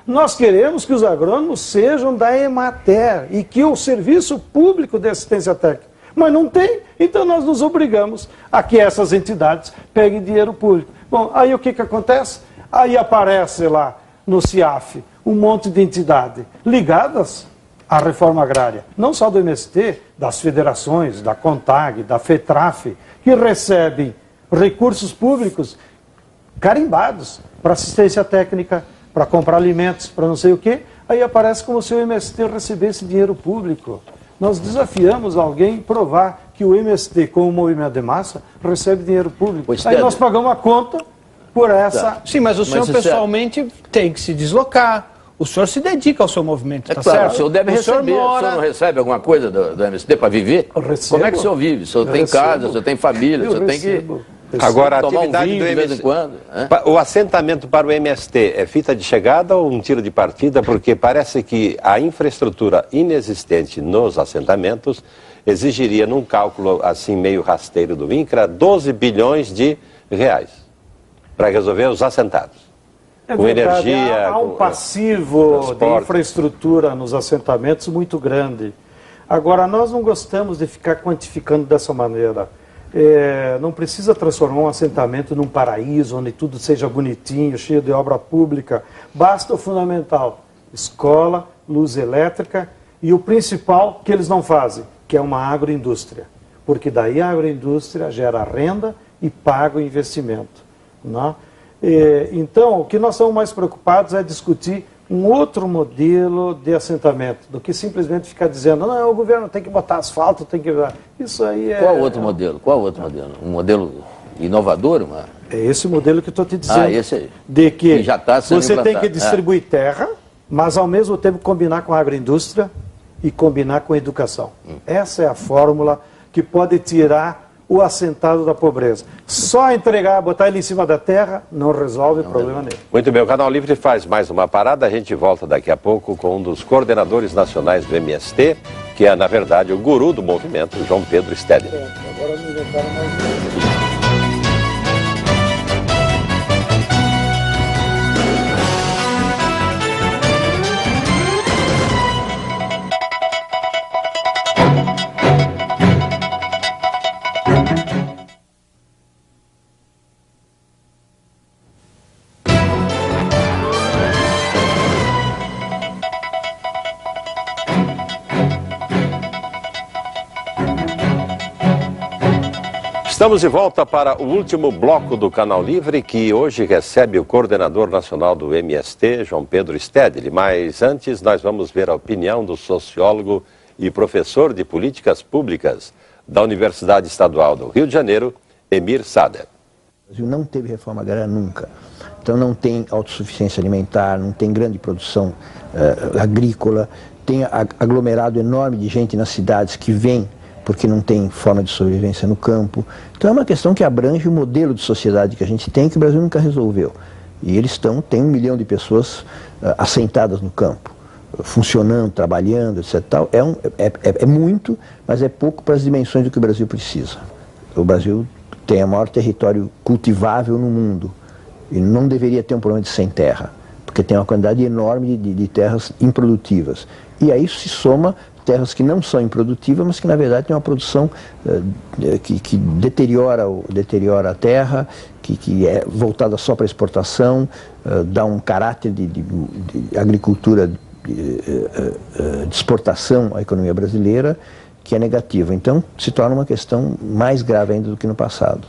Nós queremos que os agrônomos sejam da Emater e que o serviço público de assistência técnica. Mas não tem, então nós nos obrigamos a que essas entidades peguem dinheiro público. Bom, aí o que acontece? Aí aparece lá no CIAF um monte de entidades ligadas à reforma agrária, não só do MST, das federações, da CONTAG, da FETRAF, que recebem recursos públicos carimbados para assistência técnica, para comprar alimentos, para não sei o quê. Aí aparece como se o MST recebesse dinheiro público. Nós desafiamos alguém a provar que o MST, como movimento de massa, recebe dinheiro público. Aí nós pagamos a conta por essa... Sim, mas o senhor pessoalmente tem que se deslocar. O senhor se dedica ao seu movimento, tá certo? O senhor deve receber. O senhor não recebe alguma coisa do MST para viver? Eu recebo. Como é que o senhor vive? O senhor tem casa, o senhor tem família, o senhor tem que... Agora, a tomar atividade um vinho do de vez em MST, quando. o assentamento para o MST é fita de chegada ou um tiro de partida? Porque parece que a infraestrutura inexistente nos assentamentos exigiria, num cálculo assim meio rasteiro do INCRA, 12 bilhões de reais para resolver os assentados. Com verdade, energia, há um com passivo de transporte. infraestrutura nos assentamentos muito grande. Agora, nós não gostamos de ficar quantificando dessa maneira. Não precisa transformar um assentamento num paraíso, onde tudo seja bonitinho, cheio de obra pública. Basta o fundamental: escola, luz elétrica e o principal que eles não fazem, que é uma agroindústria. Porque daí a agroindústria gera renda e paga o investimento. Não? Então, o que nós estamos mais preocupados é discutir um outro modelo de assentamento, do que simplesmente ficar dizendo, não, o governo tem que botar asfalto, tem que... Isso aí é... Qual outro modelo? Qual outro modelo? Um modelo inovador? É esse modelo que eu estou te dizendo. Esse aí. De que já tá sendo você tem implantado. que distribuir terra, mas ao mesmo tempo combinar com a agroindústria e combinar com a educação. Essa é a fórmula que pode tirar o assentado da pobreza. Só entregar, botar ele em cima da terra, não resolve problema nenhum. Muito bem, o Canal Livre faz mais uma parada. A gente volta daqui a pouco com um dos coordenadores nacionais do MST, que é, na verdade, o guru do movimento, João Pedro Stedley. Agora me inventaram mais Estamos de volta para o último bloco do Canal Livre, que hoje recebe o coordenador nacional do MST, João Pedro Stedley. Mas antes nós vamos ver a opinião do sociólogo e professor de políticas públicas da Universidade Estadual do Rio de Janeiro, Emir Sader. O Brasil não teve reforma agrária nunca. Então não tem autossuficiência alimentar, não tem grande produção agrícola, tem aglomerado enorme de gente nas cidades que vem porque não tem forma de sobrevivência no campo. Então é uma questão que abrange o modelo de sociedade que a gente tem, que o Brasil nunca resolveu. E eles tem 1 milhão de pessoas assentadas no campo, funcionando, trabalhando, etc. É muito, mas é pouco para as dimensões do que o Brasil precisa. O Brasil tem o maior território cultivável no mundo e não deveria ter um problema de sem terra, porque tem uma quantidade enorme de terras improdutivas. E a isso se soma terras que não são improdutivas, mas que na verdade têm uma produção que deteriora a terra, que é voltada só para exportação, dá um caráter de agricultura de exportação à economia brasileira, que é negativa. Então se torna uma questão mais grave ainda do que no passado.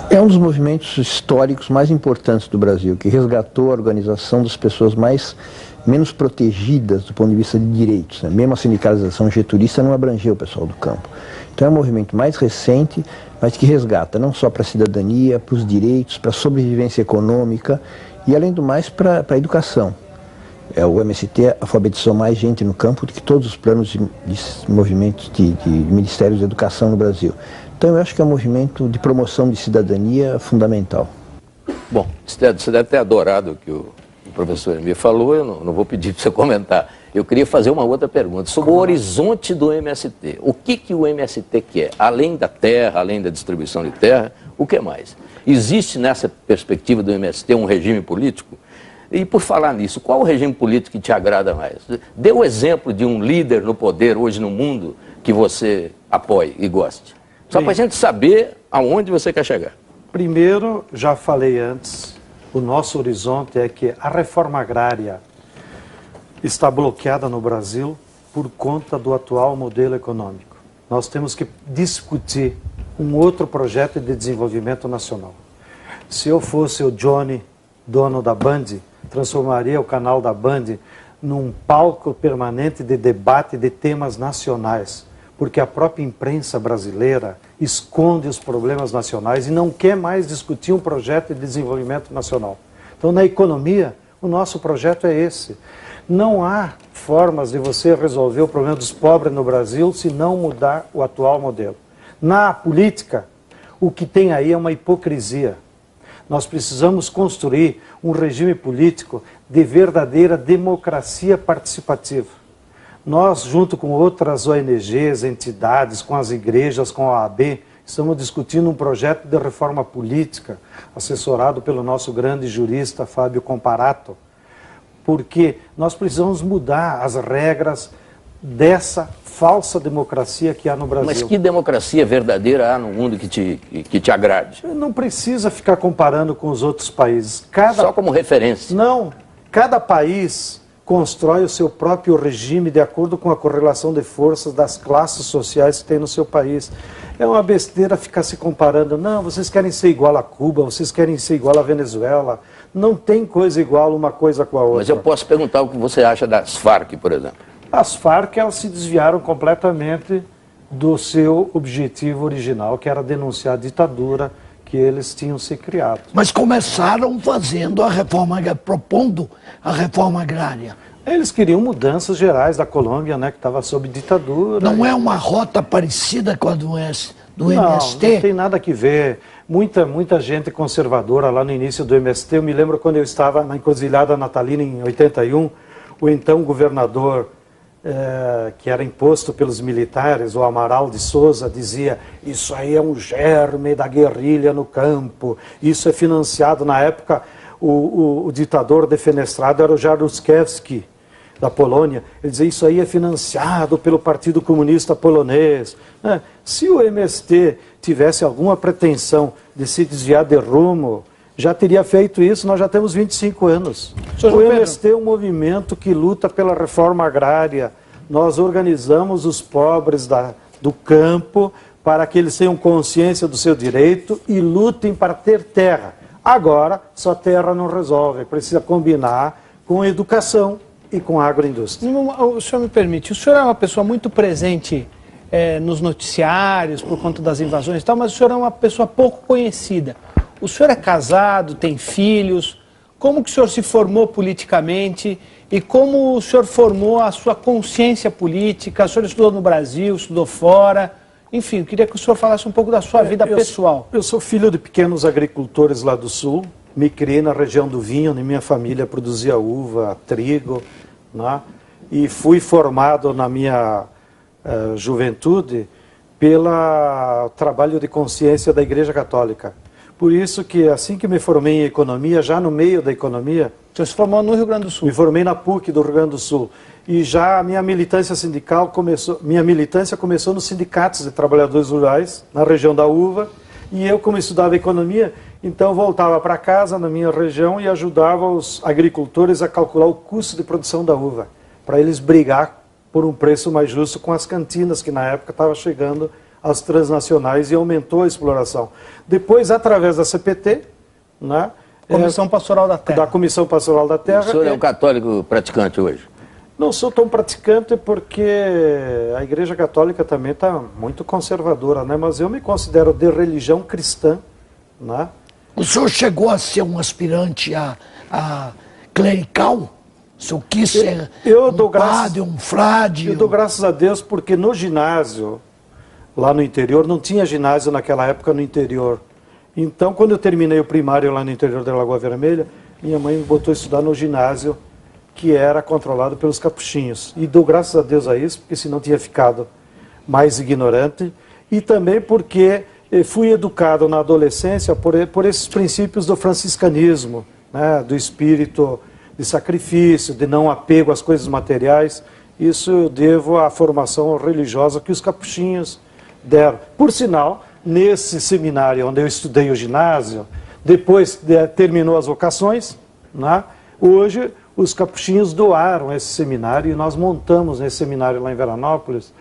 É um dos movimentos históricos mais importantes do Brasil, que resgatou a organização das pessoas menos protegidas do ponto de vista de direitos, né? Mesmo a sindicalização getulista não abrangeu o pessoal do campo. Então é um movimento mais recente, mas que resgata não só para a cidadania, para os direitos, para a sobrevivência econômica e, além do mais, para a educação. O MST alfabetizou mais gente no campo do que todos os planos de movimentos de ministérios de educação no Brasil. Então eu acho que é um movimento de promoção de cidadania fundamental. Bom, você deve ter adorado o que o professor Emir falou, eu não vou pedir para você comentar. Eu queria fazer uma outra pergunta sobre o horizonte do MST. O que o MST quer? Além da terra, além da distribuição de terra, o que mais? Existe nessa perspectiva do MST um regime político? E por falar nisso, qual o regime político que te agrada mais? Dê o exemplo de um líder no poder hoje no mundo que você apoie e goste. Só para a gente saber aonde você quer chegar. Primeiro, já falei antes, o nosso horizonte é que a reforma agrária está bloqueada no Brasil por conta do atual modelo econômico. Nós temos que discutir um outro projeto de desenvolvimento nacional. Se eu fosse o Johnny, dono da Band, transformaria o canal da Band num palco permanente de debate de temas nacionais, porque a própria imprensa brasileira esconde os problemas nacionais e não quer mais discutir um projeto de desenvolvimento nacional. Então, na economia, o nosso projeto é esse. Não há formas de você resolver o problema dos pobres no Brasil se não mudar o atual modelo. Na política, o que tem aí é uma hipocrisia. Nós precisamos construir um regime político de verdadeira democracia participativa. Nós, junto com outras ONGs, entidades, com as igrejas, com a OAB, estamos discutindo um projeto de reforma política, assessorado pelo nosso grande jurista Fábio Comparato, porque nós precisamos mudar as regras dessa falsa democracia que há no Brasil. Mas que democracia verdadeira há no mundo que te agrade? Não precisa ficar comparando com os outros países. Só como referência. Não. Cada país constrói o seu próprio regime de acordo com a correlação de forças das classes sociais que tem no seu país. É uma besteira ficar se comparando. Não, vocês querem ser igual a Cuba, vocês querem ser igual a Venezuela. Não tem coisa igual uma coisa com a outra. Mas eu posso perguntar o que você acha das Farc, por exemplo? As Farc, elas se desviaram completamente do seu objetivo original, que era denunciar a ditadura que eles tinham se criado. Mas começaram fazendo a reforma, propondo a reforma agrária. Eles queriam mudanças gerais da Colômbia, né, que estava sob ditadura. Não é uma rota parecida com a do MST? Não tem nada que ver. Muita gente conservadora lá no início do MST. Eu me lembro quando eu estava na Encruzilhada Natalina em 81, o então governador, que era imposto pelos militares, o Amaral de Souza, dizia: isso aí é um germe da guerrilha no campo, isso é financiado. Na época, o ditador defenestrado era o Jaruzelski, da Polônia. Ele dizia: isso aí é financiado pelo Partido Comunista Polonês. Se o MST tivesse alguma pretensão de se desviar de rumo, já teria feito isso. Nós já temos 25 anos. O MST é um movimento que luta pela reforma agrária. Nós organizamos os pobres do campo para que eles tenham consciência do seu direito e lutem para ter terra. Agora, só terra não resolve. Precisa combinar com educação e com a agroindústria. O senhor me permite, o senhor é uma pessoa muito presente nos noticiários por conta das invasões e tal, mas o senhor é uma pessoa pouco conhecida. O senhor é casado, tem filhos? Como que o senhor se formou politicamente e como o senhor formou a sua consciência política? O senhor estudou no Brasil, estudou fora? Enfim, eu queria que o senhor falasse um pouco da sua vida pessoal. Eu sou filho de pequenos agricultores lá do Sul, me criei na região do vinho, onde minha família produzia uva, trigo, né? E fui formado na minha juventude pelo trabalho de consciência da Igreja Católica. Por isso que assim que me formei em economia, já no meio da economia... Você se formou no Rio Grande do Sul? Me formei na PUC do Rio Grande do Sul. E já a minha militância sindical começou nos sindicatos de trabalhadores rurais, na região da uva. E eu, como estudava economia, então voltava para casa, na minha região, e ajudava os agricultores a calcular o custo de produção da uva, para eles brigar por um preço mais justo com as cantinas, que na época estavam chegando as transnacionais e aumentou a exploração. Depois, através da CPT, né, Comissão Pastoral da Terra. Da Comissão Pastoral da Terra. O senhor é um católico praticante hoje? Não sou tão praticante porque a Igreja Católica também está muito conservadora, né? Mas eu me considero de religião cristã, né? O senhor chegou a ser um aspirante a clerical? O senhor quis ser padre, um frade? Eu dou graças a Deus porque no ginásio, lá no interior, não tinha ginásio naquela época no interior. Então, quando eu terminei o primário lá no interior da Lagoa Vermelha, minha mãe me botou a estudar no ginásio que era controlado pelos capuchinhos. E dou graças a Deus a isso, porque senão tinha ficado mais ignorante. E também porque fui educado na adolescência por esses princípios do franciscanismo, né, do espírito de sacrifício, de não apego às coisas materiais. Isso eu devo à formação religiosa que os capuchinhos deram. Por sinal, nesse seminário onde eu estudei o ginásio, depois terminou as vocações, né, hoje os capuchinhos doaram esse seminário e nós montamos nesse seminário lá em Veranópolis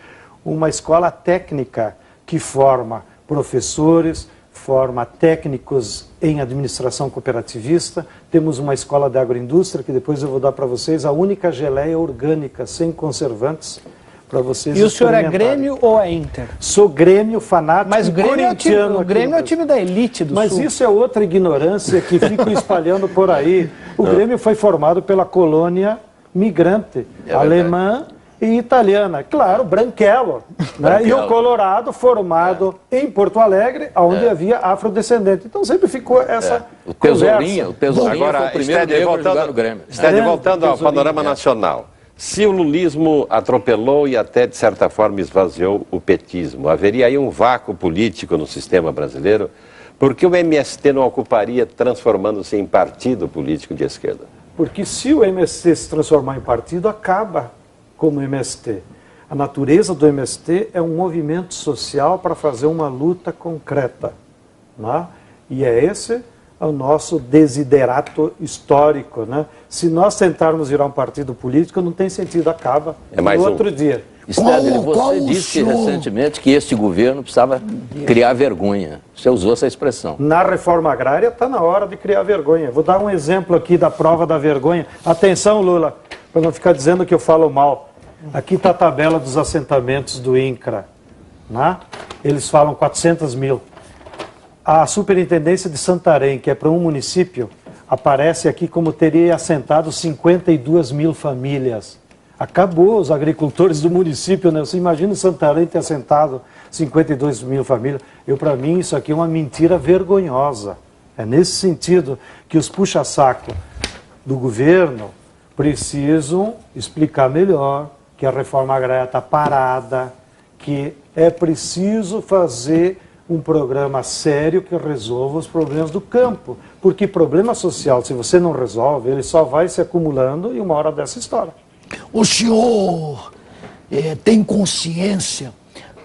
uma escola técnica que forma professores, forma técnicos em administração cooperativista. Temos uma escola de agroindústria que depois eu vou dar para vocês, a única geleia orgânica sem conservantes para vocês. E o senhor é Grêmio ou é Inter? Sou Grêmio, fanático. Mas o Grêmio é o time da elite do Sul. Mas isso é outra ignorância que ficam espalhando por aí. O Grêmio foi formado pela colônia migrante, alemã e italiana. Claro, branquelo. Né? E o Colorado formado em Porto Alegre, onde havia afrodescendente. Então sempre ficou essa o Tesourinha Agora, foi o primeiro negro a jogar no Grêmio. Voltando ao panorama nacional. Se o lulismo atropelou e até, de certa forma, esvaziou o petismo, haveria aí um vácuo político no sistema brasileiro? Por que o MST não ocuparia transformando-se em partido político de esquerda? Porque se o MST se transformar em partido, acaba como MST. A natureza do MST é um movimento social para fazer uma luta concreta, né? E é esse o nosso desiderato histórico, né? Se nós tentarmos virar um partido político, não tem sentido, acaba mais no outro dia. Stedley, você disse recentemente que este governo precisava criar vergonha. Você usou essa expressão. Na reforma agrária está na hora de criar vergonha. Vou dar um exemplo aqui da prova da vergonha. Atenção, Lula, para não ficar dizendo que eu falo mal. Aqui está a tabela dos assentamentos do INCRA, né? Eles falam 400 mil. A Superintendência de Santarém, que é para um município, aparece aqui como teria assentado 52 mil famílias. Acabou os agricultores do município, né? Você imagina Santarém ter assentado 52 mil famílias. Para mim, isso aqui é uma mentira vergonhosa. É nesse sentido que os puxa-saco do governo precisam explicar melhor que a reforma agrária está parada, que é preciso fazer um programa sério que resolva os problemas do campo. Porque problema social, se você não resolve, ele só vai se acumulando e uma hora dessa história. O senhor tem consciência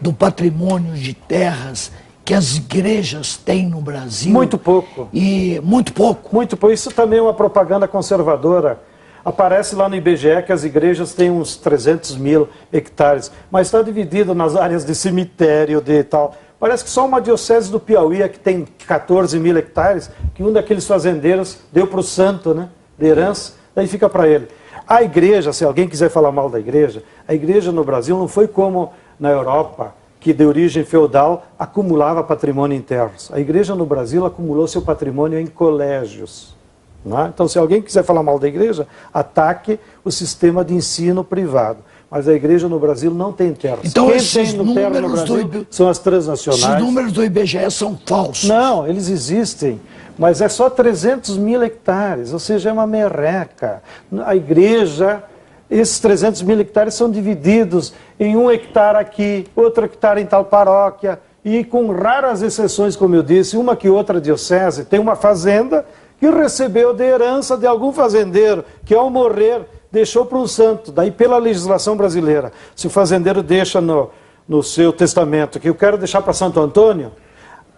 do patrimônio de terras que as igrejas têm no Brasil? Muito pouco. E muito pouco? Muito pouco. Isso também é uma propaganda conservadora. Aparece lá no IBGE que as igrejas têm uns 300 mil hectares, mas está dividido nas áreas de cemitério, de tal. Parece que só uma diocese do Piauí é que tem 14 mil hectares, que um daqueles fazendeiros deu para o santo, né, de herança, daí fica para ele. A igreja, se alguém quiser falar mal da igreja, a igreja no Brasil não foi como na Europa, que de origem feudal acumulava patrimônio em terras. A igreja no Brasil acumulou seu patrimônio em colégios. Né? Então, se alguém quiser falar mal da igreja, ataque o sistema de ensino privado. Mas a igreja no Brasil não tem terras. Então, quem esses tem terra no Brasil são as transnacionais. Esses números do IBGE são falsos. Não, eles existem. Mas é só 300 mil hectares, ou seja, é uma merreca. A igreja, esses 300 mil hectares são divididos em 1 hectare aqui, outro hectare em tal paróquia, e com raras exceções, como eu disse, uma que outra diocese tem uma fazenda que recebeu de herança de algum fazendeiro, que ao morrer deixou para um santo. Daí, pela legislação brasileira, se o fazendeiro deixa no seu testamento que eu quero deixar para Santo Antônio,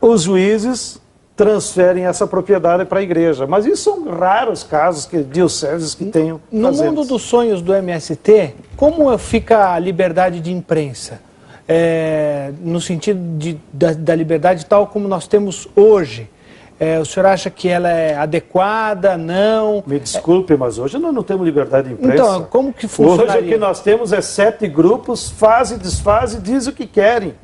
os juízes transferem essa propriedade para a igreja. Mas isso são raros casos, que dioceses que tenham fazendas. No mundo dos sonhos do MST, como fica a liberdade de imprensa? No sentido da liberdade tal como nós temos hoje. O senhor acha que ela é adequada, não? Me desculpe, mas hoje nós não temos liberdade de imprensa. Então, como que funciona? Hoje o que nós temos é 7 grupos, faz e desfaz e diz o que querem.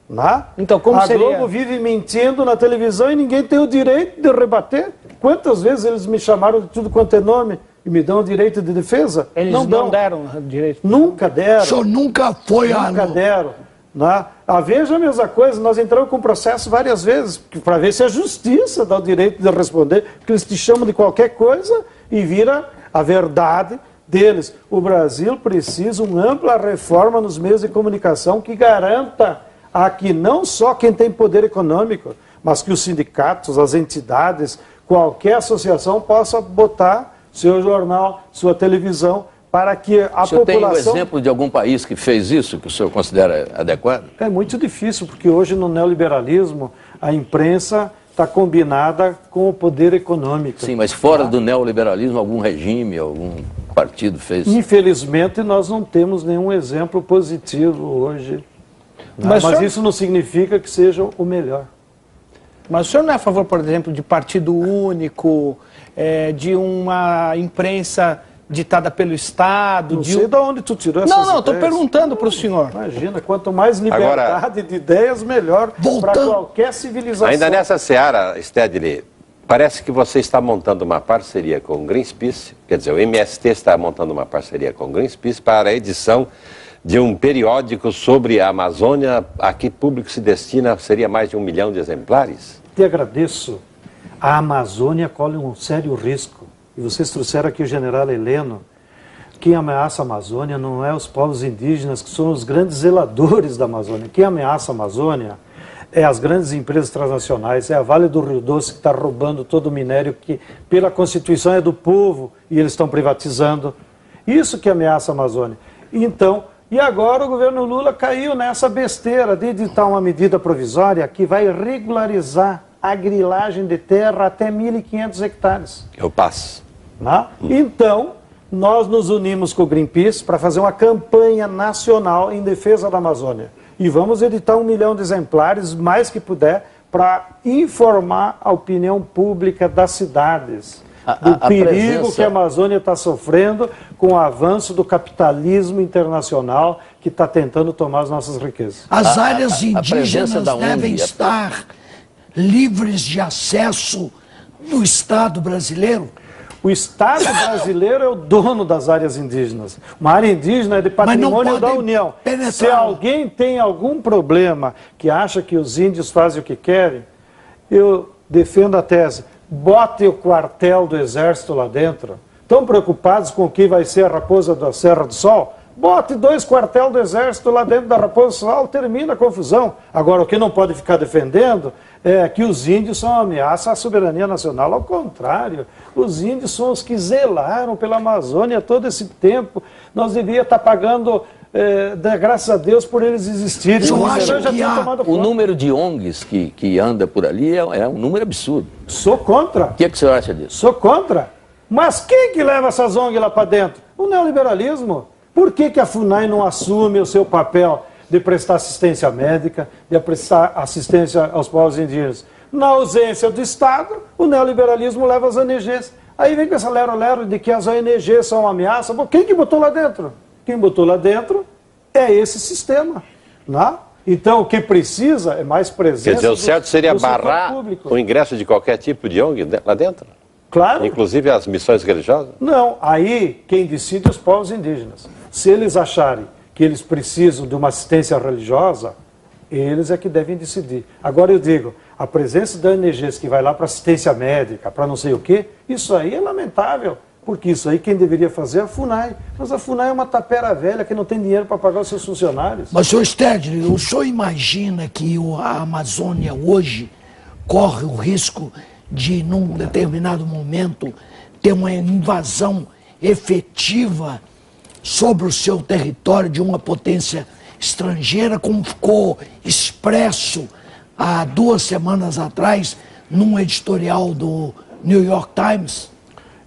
Né? Então, como seria? A Globo vive mentindo na televisão e ninguém tem o direito de rebater. Quantas vezes eles me chamaram de tudo quanto é nome e me dão o direito de defesa? Eles não deram direito? Nunca deram. O senhor nunca foi a... Nunca deram. Né? Veja a mesma coisa, nós entramos com processo várias vezes, para ver se a justiça dá o direito de responder, porque eles te chamam de qualquer coisa e vira a verdade deles. O Brasil precisa de uma ampla reforma nos meios de comunicação que garanta aqui não só quem tem poder econômico, mas que os sindicatos, as entidades, qualquer associação possa botar seu jornal, sua televisão, para que a população... O senhor tem um exemplo de algum país que fez isso, que o senhor considera adequado? É muito difícil, porque hoje no neoliberalismo a imprensa está combinada com o poder econômico. Sim, mas fora do neoliberalismo, algum regime, algum partido fez? Infelizmente, nós não temos nenhum exemplo positivo hoje. Mas isso não significa que seja o melhor. Mas o senhor não é a favor, por exemplo, de partido único, de uma imprensa ditada pelo Estado? Não sei de onde tu tirou essas ideias. Não, estou perguntando para o senhor. Imagina, quanto mais liberdade de ideias, melhor para qualquer civilização. Ainda nessa seara, Stedley, parece que você está montando uma parceria com o Greenpeace, quer dizer, o MST está montando uma parceria com o Greenpeace para a edição de um periódico sobre a Amazônia. A que público se destina? Seria mais de 1 milhão de exemplares? Te agradeço. A Amazônia corre um sério risco. E vocês trouxeram aqui o general Heleno. Quem ameaça a Amazônia não é os povos indígenas, que são os grandes zeladores da Amazônia. Quem ameaça a Amazônia é as grandes empresas transnacionais, é a Vale do Rio Doce que está roubando todo o minério que, pela Constituição, é do povo e eles estão privatizando. Isso que ameaça a Amazônia. Então, e agora o governo Lula caiu nessa besteira de editar uma medida provisória que vai regularizar a grilagem de terra até 1.500 hectares. Eu passo. Né? Então, nós nos unimos com o Greenpeace para fazer uma campanha nacional em defesa da Amazônia. E vamos editar 1 milhão de exemplares, mais que puder, para informar a opinião pública das cidades do perigo que a Amazônia está sofrendo com o avanço do capitalismo internacional que está tentando tomar as nossas riquezas. As áreas indígenas devem estar livres de acesso do Estado brasileiro? O Estado brasileiro é o dono das áreas indígenas. Uma área indígena é de patrimônio da União. Penetrar. Se alguém tem algum problema que acha que os índios fazem o que querem, eu defendo a tese. Bote o quartel do Exército lá dentro. Estão preocupados com o que vai ser a Raposa da Serra do Sol? Bote 2 quartéis do Exército lá dentro da Raposa do Sol, termina a confusão. Agora, o que não pode ficar defendendo é que os índios são uma ameaça à soberania nacional. Ao contrário, os índios são os que zelaram pela Amazônia todo esse tempo. Nós devíamos estar pagando, graças a Deus, por eles existirem. O número de ONGs que anda por ali é um número absurdo. Sou contra. O que o senhor acha disso? Sou contra. Mas quem que leva essas ONGs lá para dentro? O neoliberalismo. Por que a FUNAI não assume o seu papel de prestar assistência médica, de prestar assistência aos povos indígenas? Na ausência do Estado, o neoliberalismo leva as ONGs. Aí vem com essa lero-lero de que as ONGs são uma ameaça. Bom, quem que botou lá dentro? Quem botou lá dentro é esse sistema. Né? Então, o que precisa é mais presença. Quer dizer, o certo seria barrar o ingresso de qualquer tipo de ONG lá dentro? Claro. Inclusive as missões religiosas? Não, aí quem decide é os povos indígenas. Se eles acharem que eles precisam de uma assistência religiosa, eles é que devem decidir. Agora eu digo, a presença de ONGs que vai lá para assistência médica, para não sei o quê, isso aí é lamentável, porque isso aí quem deveria fazer é a FUNAI. Mas a FUNAI é uma tapera velha que não tem dinheiro para pagar os seus funcionários. Mas, senhor Stedley, o senhor imagina que a Amazônia hoje corre o risco de, num determinado momento, ter uma invasão efetiva sobre o seu território de uma potência estrangeira, como ficou expresso há 2 semanas atrás num editorial do New York Times?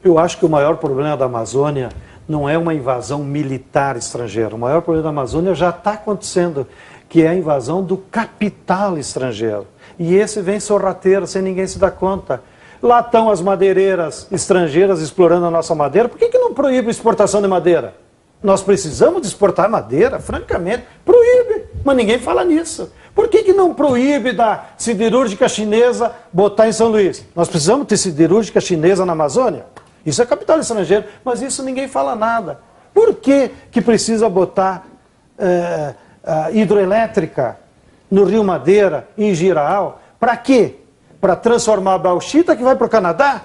Eu acho que o maior problema da Amazônia não é uma invasão militar estrangeira. O maior problema da Amazônia já está acontecendo, que é a invasão do capital estrangeiro. E esse vem sorrateiro, sem ninguém se dar conta. Lá estão as madeireiras estrangeiras explorando a nossa madeira. Por que não proíbe a exportação de madeira? Nós precisamos de exportar madeira, francamente. Proíbe, mas ninguém fala nisso. Por que não proíbe da siderúrgica chinesa botar em São Luís? Nós precisamos ter siderúrgica chinesa na Amazônia? Isso é capital estrangeiro, mas isso ninguém fala nada. Por que precisa botar hidroelétrica no Rio Madeira, em Giraal? Para quê? Para transformar a bauxita que vai para o Canadá?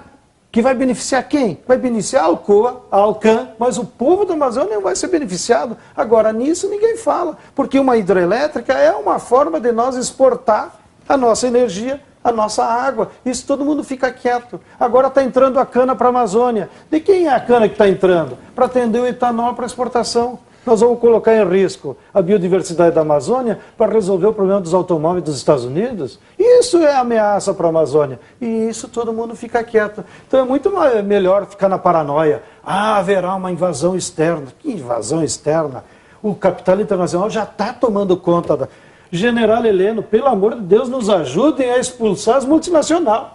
Que vai beneficiar quem? Vai beneficiar a Alcoa, a Alcan, mas o povo da Amazônia não vai ser beneficiado. Agora, nisso ninguém fala, porque uma hidrelétrica é uma forma de nós exportar a nossa energia, a nossa água. Isso todo mundo fica quieto. Agora está entrando a cana para a Amazônia. De quem é a cana que está entrando? Para atender o etanol para exportação. Nós vamos colocar em risco a biodiversidade da Amazônia para resolver o problema dos automóveis dos Estados Unidos? Isso é ameaça para a Amazônia. E isso todo mundo fica quieto. Então é muito melhor ficar na paranoia. Ah, haverá uma invasão externa. Que invasão externa? O capital internacional já está tomando conta da... General Heleno, pelo amor de Deus, nos ajudem a expulsar as multinacionais.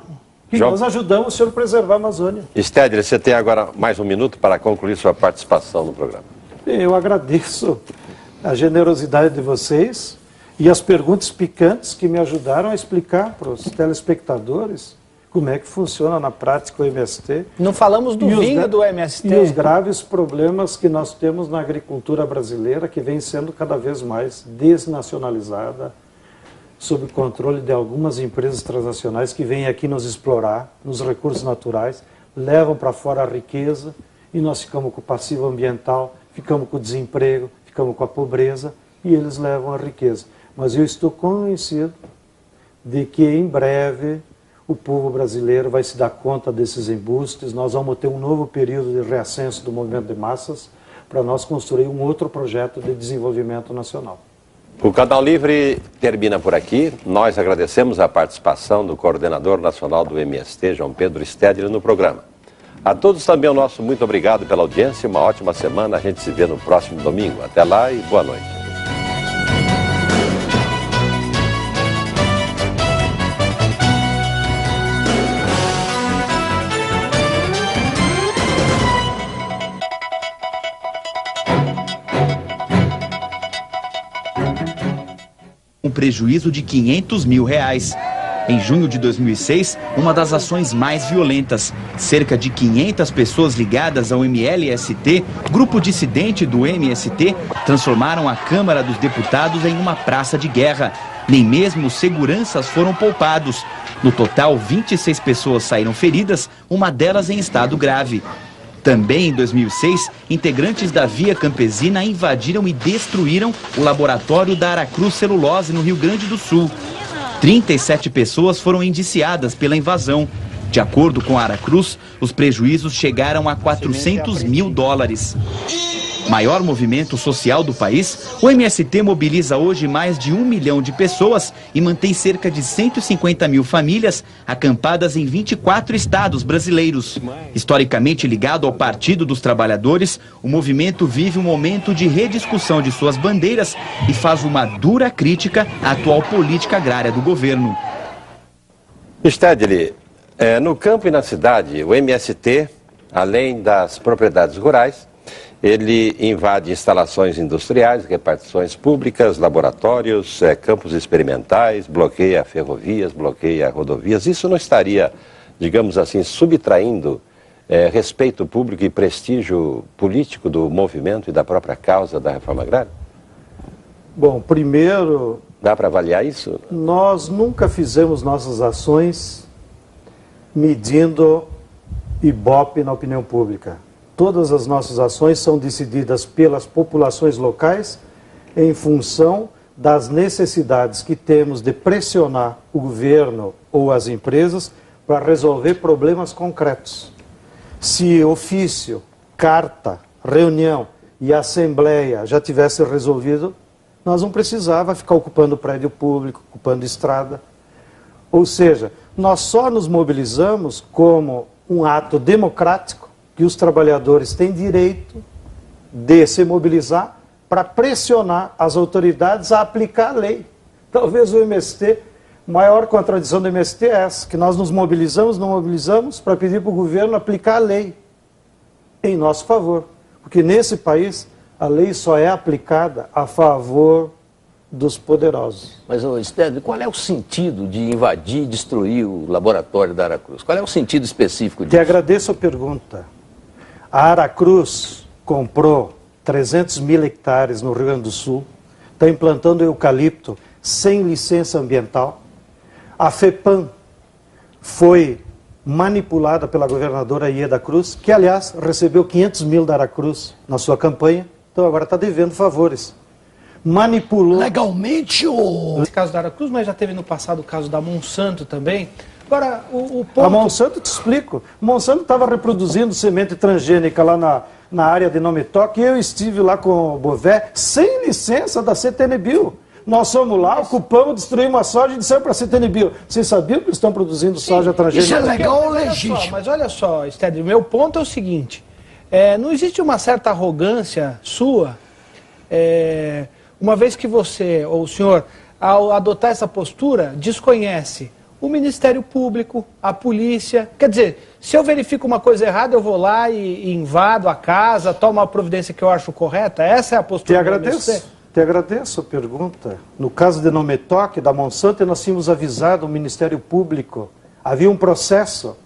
E nós ajudamos o senhor a preservar a Amazônia. Stedley, você tem agora mais 1 minuto para concluir sua participação no programa. Eu agradeço a generosidade de vocês e as perguntas picantes que me ajudaram a explicar para os telespectadores como é que funciona na prática o MST. Não falamos do vinho do MST. E os graves problemas que nós temos na agricultura brasileira, que vem sendo cada vez mais desnacionalizada, sob o controle de algumas empresas transnacionais que vêm aqui nos explorar, nos recursos naturais, levam para fora a riqueza e nós ficamos com o passivo ambiental, ficamos com o desemprego, ficamos com a pobreza e eles levam a riqueza. Mas eu estou convencido de que em breve o povo brasileiro vai se dar conta desses embustes, nós vamos ter um novo período de reascenso do movimento de massas para nós construir um outro projeto de desenvolvimento nacional. O Canal Livre termina por aqui. Nós agradecemos a participação do coordenador nacional do MST, João Pedro Stedley, no programa. A todos também o nosso muito obrigado pela audiência, uma ótima semana, a gente se vê no próximo domingo. Até lá e boa noite. Um prejuízo de R$500 mil. Em junho de 2006, uma das ações mais violentas. Cerca de 500 pessoas ligadas ao MLST, grupo dissidente do MST, transformaram a Câmara dos Deputados em uma praça de guerra. Nem mesmo os seguranças foram poupados. No total, 26 pessoas saíram feridas, uma delas em estado grave. Também em 2006, integrantes da Via Campesina invadiram e destruíram o laboratório da Aracruz Celulose, no Rio Grande do Sul. 37 pessoas foram indiciadas pela invasão. De acordo com a Aracruz, os prejuízos chegaram a $400 mil. Maior movimento social do país, o MST mobiliza hoje mais de 1 milhão de pessoas e mantém cerca de 150 mil famílias acampadas em 24 estados brasileiros. Historicamente ligado ao Partido dos Trabalhadores, o movimento vive um momento de rediscussão de suas bandeiras e faz uma dura crítica à atual política agrária do governo. Stedley, no campo e na cidade, o MST, além das propriedades rurais, ele invade instalações industriais, repartições públicas, laboratórios, campos experimentais, bloqueia ferrovias, bloqueia rodovias. Isso não estaria, digamos assim, subtraindo respeito público e prestígio político do movimento e da própria causa da reforma agrária? Bom, primeiro... Dá para avaliar isso? Nós nunca fizemos nossas ações medindo ibope na opinião pública. Todas as nossas ações são decididas pelas populações locais em função das necessidades que temos de pressionar o governo ou as empresas para resolver problemas concretos. Se ofício, carta, reunião e assembleia já tivesse resolvido, nós não precisava ficar ocupando prédio público, ocupando estrada. Ou seja, nós só nos mobilizamos como um ato democrático que os trabalhadores têm direito de se mobilizar para pressionar as autoridades a aplicar a lei. Talvez o MST, a maior contradição do MST é essa, que nós nos mobilizamos para pedir para o governo aplicar a lei em nosso favor. Porque nesse país a lei só é aplicada a favor dos poderosos. Mas, Stedley, qual é o sentido de invadir e destruir o laboratório da Aracruz? Qual é o sentido específico disso? Te agradeço a pergunta. A Aracruz comprou 300 mil hectares no Rio Grande do Sul, está implantando eucalipto sem licença ambiental. A FEPAM foi manipulada pela governadora Ieda Cruz, que, aliás, recebeu 500 mil da Aracruz na sua campanha, então agora está devendo favores. Manipulou... Legalmente ou... Esse caso da Aracruz, mas já teve no passado o caso da Monsanto também. Agora, o ponto... A Monsanto, te explico. Monsanto estava reproduzindo semente transgênica lá na área de Nomitoque e eu estive lá com o Bové sem licença da CTN-Bio. Nós fomos lá, ocupamos, destruímos a soja e dissemos para a CTN-Bio. Vocês sabiam que eles estão produzindo soja transgênica? Isso é legal ou legítimo? Mas olha só, Stedley, meu ponto é o seguinte. Não existe uma certa arrogância sua, uma vez que você, ou o senhor, ao adotar essa postura, desconhece o Ministério Público, a polícia. Quer dizer, se eu verifico uma coisa errada, eu vou lá e invado a casa, tomo a providência que eu acho correta? Essa é a postura do MST? Te agradeço a pergunta. No caso de Nomitoque, da Monsanto, nós tínhamos avisado o Ministério Público. Havia um processo.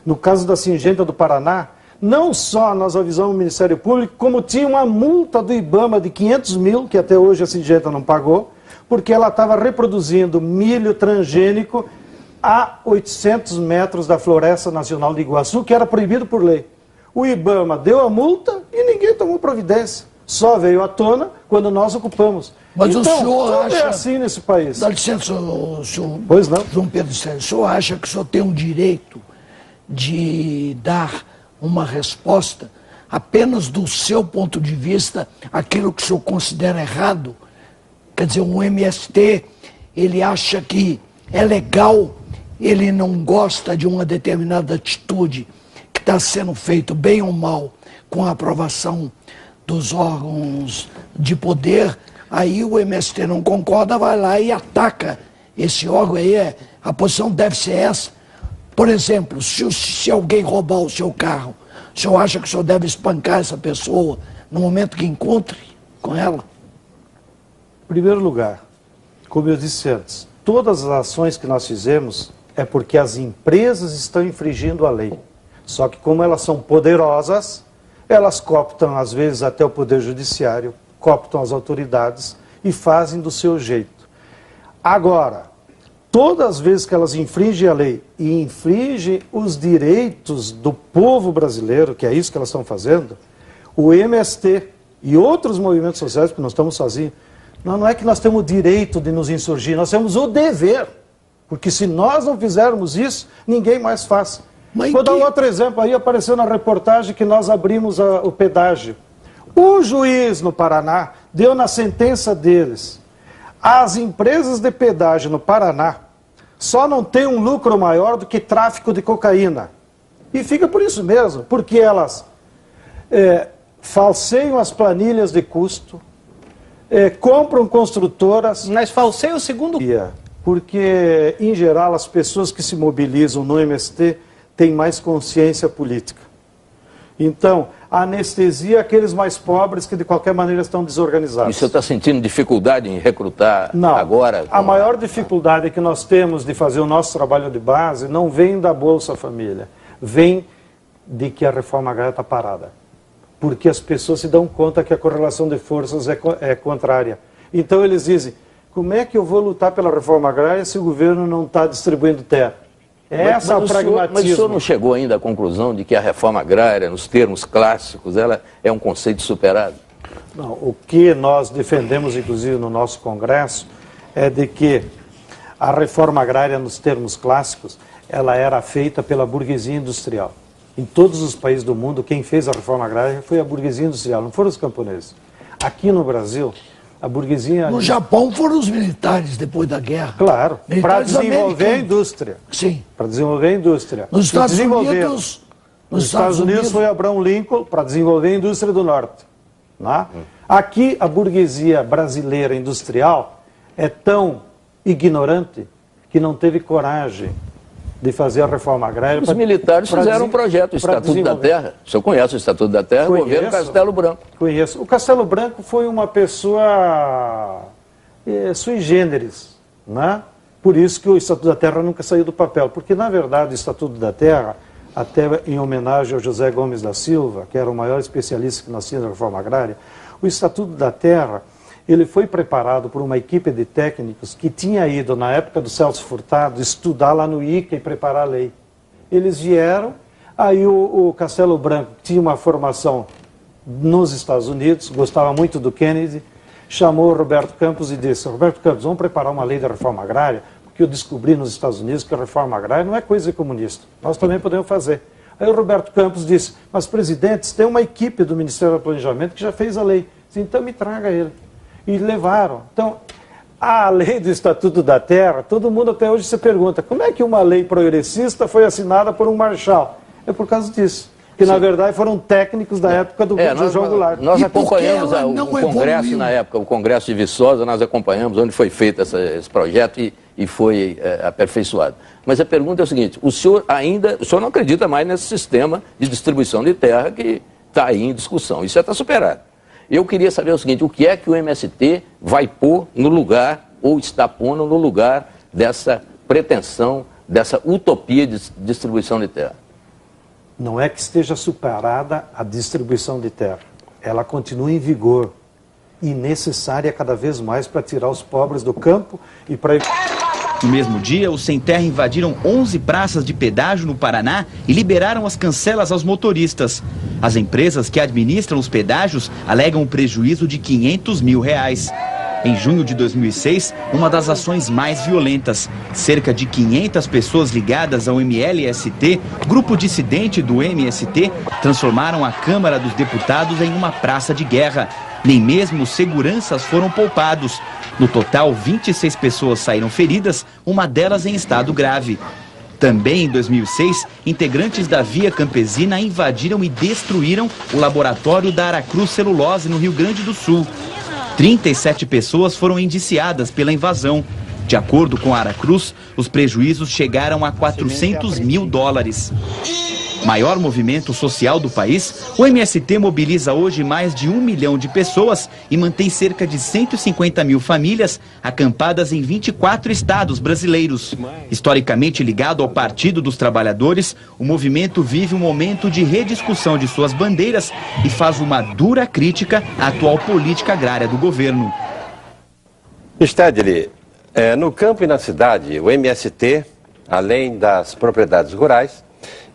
No caso da Singenta do Paraná, não só nós avisamos o Ministério Público, como tinha uma multa do IBAMA de 500 mil, que até hoje a Singenta não pagou, porque ela estava reproduzindo milho transgênico a 800 metros da Floresta Nacional de Iguaçu, que era proibido por lei. O IBAMA deu a multa e ninguém tomou providência. Só veio à tona quando nós ocupamos. Mas então, o senhor tudo acha... é assim nesse país. Dá licença, senhor Pois não. João Pedro Sérgio. O senhor acha que o senhor tem um direito de dar uma resposta apenas do seu ponto de vista, aquilo que o senhor considera errado? Quer dizer, o MST, ele acha que é legal, ele não gosta de uma determinada atitude que está sendo feito, bem ou mal, com a aprovação dos órgãos de poder, aí o MST não concorda, vai lá e ataca esse órgão aí. A posição deve ser essa. Por exemplo, se alguém roubar o seu carro, o senhor acha que o senhor deve espancar essa pessoa no momento que encontre com ela? Em primeiro lugar, como eu disse antes, todas as ações que nós fizemos é porque as empresas estão infringindo a lei. Só que como elas são poderosas, elas cooptam às vezes até o Poder Judiciário, cooptam as autoridades e fazem do seu jeito. Agora, todas as vezes que elas infringem a lei e infringem os direitos do povo brasileiro, que é isso que elas estão fazendo, o MST e outros movimentos sociais, porque nós estamos sozinhos, não é que nós temos o direito de nos insurgir, nós temos o dever. Porque se nós não fizermos isso, ninguém mais faz. Vou dar um outro exemplo aí, apareceu na reportagem que nós abrimos o pedágio. O juiz no Paraná deu na sentença deles. As empresas de pedágio no Paraná só não têm um lucro maior do que tráfico de cocaína. E fica por isso mesmo, porque elas falseiam as planilhas de custo, compram construtoras... Mas falseia o segundo... Porque, em geral, as pessoas que se mobilizam no MST têm mais consciência política. Então, a anestesia aqueles mais pobres que, de qualquer maneira, estão desorganizados. E o senhor está sentindo dificuldade em recrutar agora? A maior dificuldade que nós temos de fazer o nosso trabalho de base não vem da Bolsa Família, vem de que a reforma agrária está parada. Porque as pessoas se dão conta que a correlação de forças é contrária. Então, eles dizem... Como é que eu vou lutar pela reforma agrária se o governo não está distribuindo terra? Essa é o pragmatismo. Mas o senhor não chegou ainda à conclusão de que a reforma agrária, nos termos clássicos, ela é um conceito superado? Não, o que nós defendemos, inclusive, no nosso Congresso, é de que a reforma agrária, nos termos clássicos, ela era feita pela burguesia industrial. Em todos os países do mundo, quem fez a reforma agrária foi a burguesia industrial, não foram os camponeses. Aqui no Brasil... A burguesia... No Japão foram os militares depois da guerra. Claro, para desenvolver a indústria. Sim. Para desenvolver a indústria. Nos Estados Unidos foi Abraham Lincoln para desenvolver a indústria do norte. Né? Aqui a burguesia brasileira industrial é tão ignorante que não teve coragem de fazer a reforma agrária. Os militares fizeram um projeto, o Estatuto da Terra. O senhor conhece o Estatuto da Terra? O governo Castelo Branco. Conheço. O Castelo Branco foi uma pessoa sui generis, né? Por isso que o Estatuto da Terra nunca saiu do papel. Porque, na verdade, o Estatuto da Terra, até em homenagem ao José Gomes da Silva, que era o maior especialista que nós tínhamos na reforma agrária, o Estatuto da Terra... Ele foi preparado por uma equipe de técnicos que tinha ido, na época do Celso Furtado, estudar lá no ICA e preparar a lei. Eles vieram, aí o Castelo Branco tinha uma formação nos Estados Unidos, gostava muito do Kennedy, chamou o Roberto Campos e disse, Roberto Campos, vamos preparar uma lei da reforma agrária, porque eu descobri nos Estados Unidos que a reforma agrária não é coisa comunista, nós também podemos fazer. Aí o Roberto Campos disse, mas presidentes, tem uma equipe do Ministério do Planejamento que já fez a lei, disse, então me traga ele. E levaram. Então, a lei do Estatuto da Terra, todo mundo até hoje se pergunta, como é que uma lei progressista foi assinada por um marechal? É por causa disso. Que, na verdade, foram técnicos da época do João Goulart. Nós acompanhamos o Congresso na época, o Congresso de Viçosa, nós acompanhamos onde foi feito esse projeto e foi aperfeiçoado. Mas a pergunta é o seguinte, o senhor não acredita mais nesse sistema de distribuição de terra que está aí em discussão, isso já está superado. Eu queria saber o seguinte, o que é que o MST vai pôr no lugar, ou está pondo no lugar dessa pretensão, dessa utopia de distribuição de terra? Não é que esteja superada a distribuição de terra. Ela continua em vigor e necessária cada vez mais para tirar os pobres do campo e para... No mesmo dia, os sem terra invadiram 11 praças de pedágio no Paraná e liberaram as cancelas aos motoristas. As empresas que administram os pedágios alegam um prejuízo de R$500 mil. Em junho de 2006, uma das ações mais violentas. Cerca de 500 pessoas ligadas ao MLST, grupo dissidente do MST, transformaram a Câmara dos Deputados em uma praça de guerra. Nem mesmo os seguranças foram poupados. No total, 26 pessoas saíram feridas, uma delas em estado grave. Também em 2006, integrantes da Via Campesina invadiram e destruíram o laboratório da Aracruz Celulose, no Rio Grande do Sul. 37 pessoas foram indiciadas pela invasão. De acordo com a Aracruz, os prejuízos chegaram a US$400 mil. Maior movimento social do país, o MST mobiliza hoje mais de 1 milhão de pessoas e mantém cerca de 150 mil famílias acampadas em 24 estados brasileiros. Historicamente ligado ao Partido dos Trabalhadores, o movimento vive um momento de rediscussão de suas bandeiras e faz uma dura crítica à atual política agrária do governo. Stedley, no campo e na cidade, o MST, além das propriedades rurais,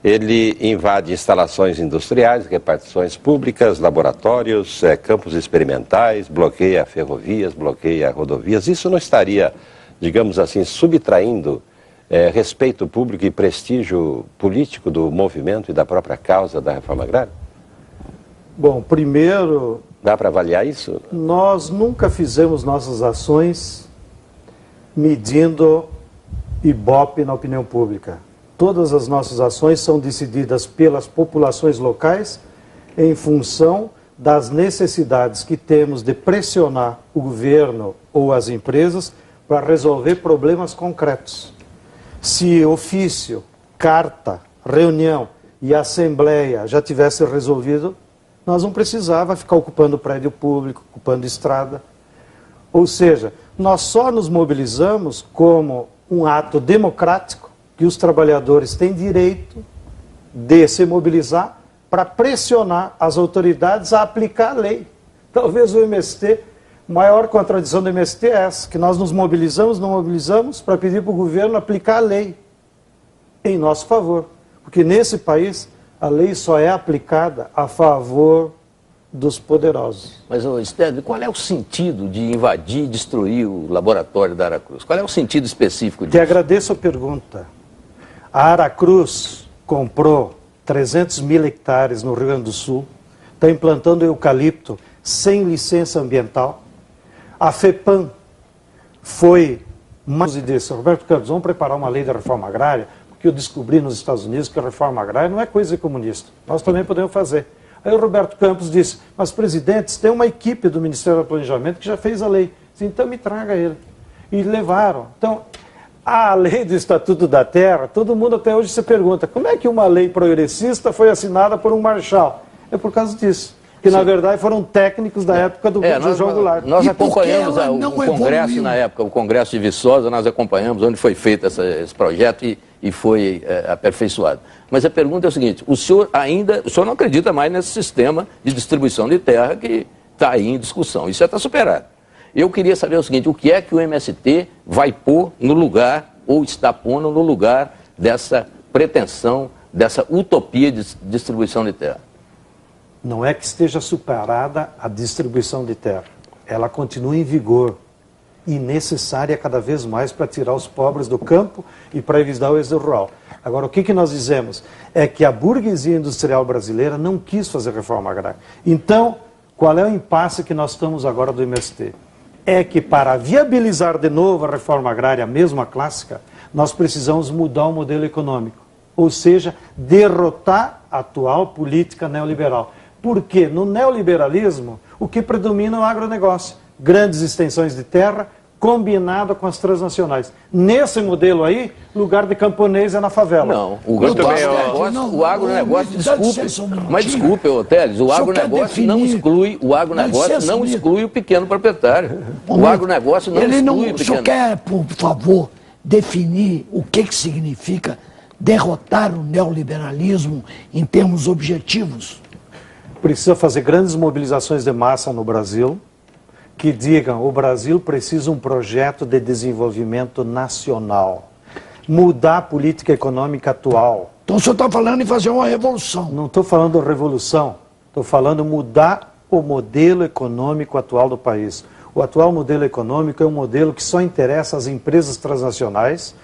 ele invade instalações industriais, repartições públicas, laboratórios, campos experimentais, bloqueia ferrovias, bloqueia rodovias. Isso não estaria, digamos assim, subtraindo respeito público e prestígio político do movimento e da própria causa da reforma agrária? Bom, primeiro... Dá para avaliar isso? Nós nunca fizemos nossas ações medindo ibope na opinião pública. Todas as nossas ações são decididas pelas populações locais em função das necessidades que temos de pressionar o governo ou as empresas para resolver problemas concretos. Se ofício, carta, reunião e assembleia já tivesse resolvido, nós não precisava ficar ocupando prédio público, ocupando estrada. Ou seja, nós só nos mobilizamos como um ato democrático que os trabalhadores têm direito de se mobilizar para pressionar as autoridades a aplicar a lei. Talvez o MST, a maior contradição do MST é essa, que nós nos mobilizamos para pedir para o governo aplicar a lei em nosso favor. Porque nesse país a lei só é aplicada a favor dos poderosos. Mas, Stedley, qual é o sentido de invadir e destruir o laboratório da Aracruz? Qual é o sentido específico disso? Te agradeço a pergunta. A Aracruz comprou 300 mil hectares no Rio Grande do Sul, está implantando eucalipto sem licença ambiental. A FEPAM foi mais e disse: Roberto Campos, vamos preparar uma lei da reforma agrária, porque eu descobri nos Estados Unidos que a reforma agrária não é coisa comunista, nós também podemos fazer. Aí o Roberto Campos disse: mas presidentes, tem uma equipe do Ministério do Planejamento que já fez a lei. Disse, então me traga ele. E levaram. Então, a lei do Estatuto da Terra, todo mundo até hoje se pergunta, como é que uma lei progressista foi assinada por um marechal? É por causa disso. Que, na verdade, foram técnicos da época do João Goulart. Nós acompanhamos o Congresso na época, o Congresso de Viçosa, nós acompanhamos onde foi feito esse projeto e foi aperfeiçoado. Mas a pergunta é o seguinte, o senhor não acredita mais nesse sistema de distribuição de terra que está aí em discussão, isso já está superado. Eu queria saber o seguinte, o que é que o MST vai pôr no lugar, ou está pondo no lugar dessa pretensão, dessa utopia de distribuição de terra? Não é que esteja superada a distribuição de terra. Ela continua em vigor e necessária cada vez mais para tirar os pobres do campo e para evitar o êxodo rural. Agora, o que nós dizemos é que a burguesia industrial brasileira não quis fazer reforma agrária. Então, qual é o impasse que nós estamos agora do MST? É que para viabilizar de novo a reforma agrária, a mesma clássica, nós precisamos mudar o modelo econômico. Ou seja, derrotar a atual política neoliberal. Porque no neoliberalismo, o que predomina é o agronegócio. Grandes extensões de terra, combinado com as transnacionais. Nesse modelo aí, lugar de camponês é na favela. Não, o agronegócio, desculpe, Teles, o agronegócio não exclui o pequeno proprietário. O agronegócio não exclui o pequeno. O senhor quer, por favor, definir o que significa derrotar o neoliberalismo em termos objetivos? Precisa fazer grandes mobilizações de massa no Brasil, que digam o Brasil precisa de um projeto de desenvolvimento nacional, mudar a política econômica atual. Então o senhor está falando em fazer uma revolução. Não estou falando revolução, estou falando mudar o modelo econômico atual do país. O atual modelo econômico é um modelo que só interessa às empresas transnacionais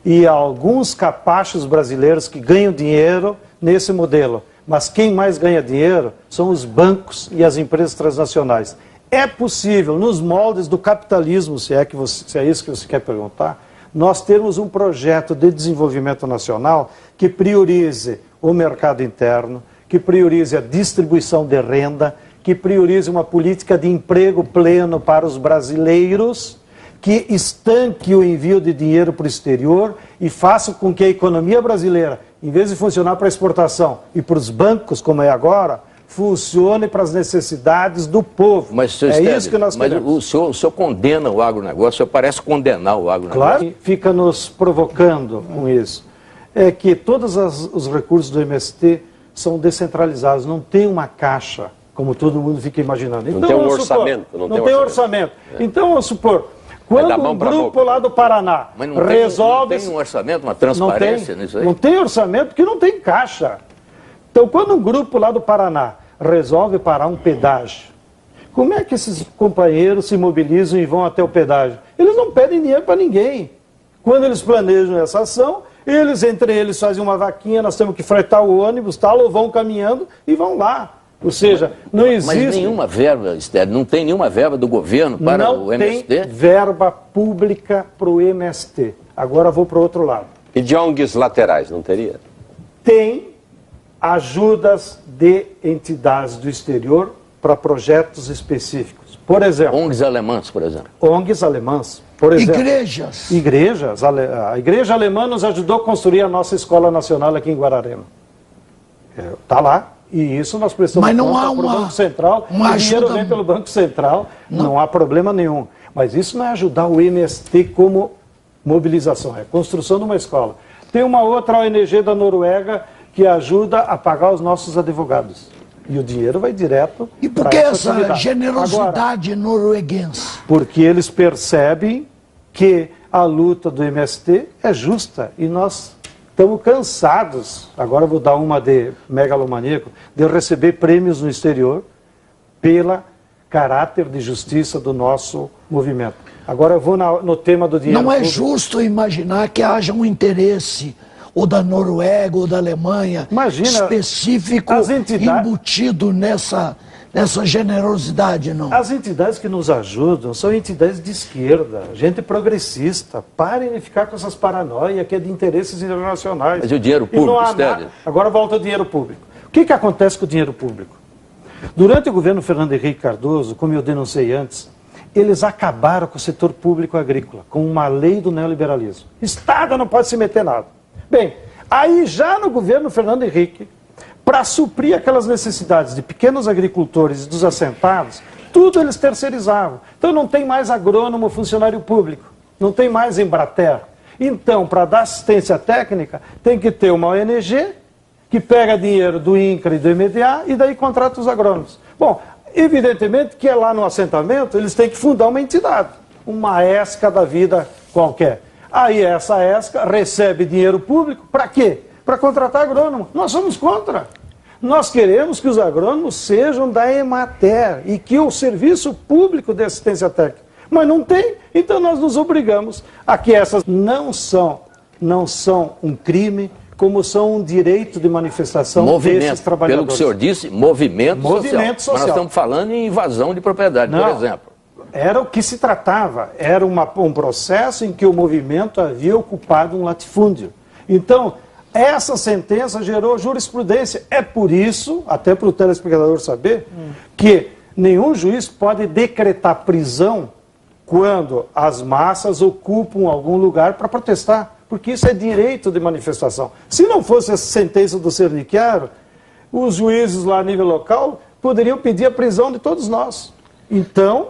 e a alguns capachos brasileiros que ganham dinheiro nesse modelo. Mas quem mais ganha dinheiro são os bancos e as empresas transnacionais. É possível, nos moldes do capitalismo, se é isso que você quer perguntar, nós termos um projeto de desenvolvimento nacional que priorize o mercado interno, que priorize a distribuição de renda, que priorize uma política de emprego pleno para os brasileiros, que estanque o envio de dinheiro para o exterior e faça com que a economia brasileira, em vez de funcionar para a exportação e para os bancos, como é agora, funcione para as necessidades do povo. Mas, senhor isso que nós queremos. O senhor condena o agronegócio, o senhor parece condenar o agronegócio. Claro, fica nos provocando com isso. É que todos os recursos do MST são descentralizados, não tem uma caixa, como todo mundo fica imaginando. Então, não tem um orçamento. Não tem orçamento. Então, vamos supor, quando um grupo lá do Paraná resolve... Não tem um orçamento, uma transparência nisso aí? Não tem orçamento porque não tem caixa. Então, quando um grupo lá do Paraná resolve parar um pedágio, como é que esses companheiros se mobilizam e vão até o pedágio? Eles não pedem dinheiro para ninguém. Quando eles planejam essa ação, entre eles fazem uma vaquinha, nós temos que fretar o ônibus, tal, ou vão caminhando e vão lá. Ou seja, não existe... Mas nenhuma verba, Estélio, não tem nenhuma verba do governo para o MST? Não tem verba pública para o MST. Agora vou para o outro lado. E de ONGs laterais, não teria? Tem ajudas de entidades do exterior para projetos específicos. Por exemplo... ONGs alemãs, por exemplo. ONGs alemãs, por exemplo. Igrejas. Igrejas. A igreja alemã nos ajudou a construir a nossa escola nacional aqui em Guararema. Está lá. E isso nós prestamos conta para o Banco Central. O dinheiro vem pelo Banco Central, não há problema nenhum. Mas isso não é ajudar o MST como mobilização, é construção de uma escola. Tem uma outra ONG da Noruega que ajuda a pagar os nossos advogados. E o dinheiro vai direto para essa atividade. E por que essa generosidade norueguense? Porque eles percebem que a luta do MST é justa e nós estamos cansados, agora vou dar uma de megalomaníaco, de receber prêmios no exterior pelo caráter de justiça do nosso movimento. Agora eu vou no tema do dinheiro público. Não é público. Justo imaginar que haja um interesse ou da Noruega ou da Alemanha específico embutido nessa generosidade, não? As entidades que nos ajudam são entidades de esquerda, gente progressista. Parem de ficar com essas paranoias que é de interesses internacionais. Mas e o dinheiro público, Estélio? Agora volta ao dinheiro público. O que acontece com o dinheiro público? Durante o governo Fernando Henrique Cardoso, como eu denunciei antes, eles acabaram com o setor público agrícola, com uma lei do neoliberalismo. Estado não pode se meter nada. Bem, aí já no governo Fernando Henrique, para suprir aquelas necessidades de pequenos agricultores e dos assentados, tudo eles terceirizavam. Então não tem mais agrônomo, funcionário público, não tem mais Embrater. Então, para dar assistência técnica, tem que ter uma ONG que pega dinheiro do INCRA e do MDA e daí contrata os agrônomos. Bom, evidentemente que é lá no assentamento, eles têm que fundar uma entidade, uma ESCA da vida qualquer. Aí essa ESCA recebe dinheiro público, para quê? Para contratar agrônomo. Nós somos contra. Nós queremos que os agrônomos sejam da Emater e que o serviço público de assistência técnica. Mas não tem, então nós nos obrigamos a que essas não são um crime, como são um direito de manifestação desses trabalhadores. Pelo que o senhor disse, movimento social. Mas nós estamos falando em invasão de propriedade, por exemplo. Era o que se tratava, era um processo em que o movimento havia ocupado um latifúndio. Então, essa sentença gerou jurisprudência. É por isso, até para o telespectador saber, que nenhum juiz pode decretar prisão quando as massas ocupam algum lugar para protestar, porque isso é direito de manifestação. Se não fosse essa sentença do Cernicchiaro, os juízes lá a nível local poderiam pedir a prisão de todos nós. Então,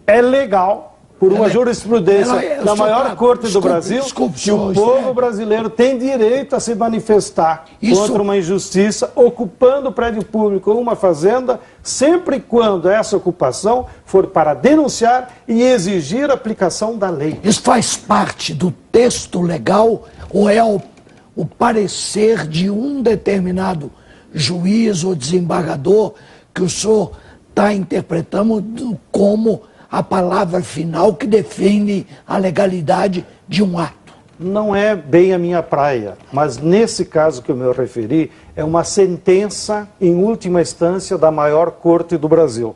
é legal, por uma jurisprudência da maior corte do Brasil, que o povo brasileiro tem direito a se manifestar contra uma injustiça, ocupando prédio público ou uma fazenda, sempre quando essa ocupação for para denunciar e exigir a aplicação da lei. Isso faz parte do texto legal ou é o parecer de um determinado juiz ou desembargador que o senhor está interpretando como a palavra final que define a legalidade de um ato? Não é bem a minha praia, mas nesse caso que eu me referi, é uma sentença em última instância da maior corte do Brasil,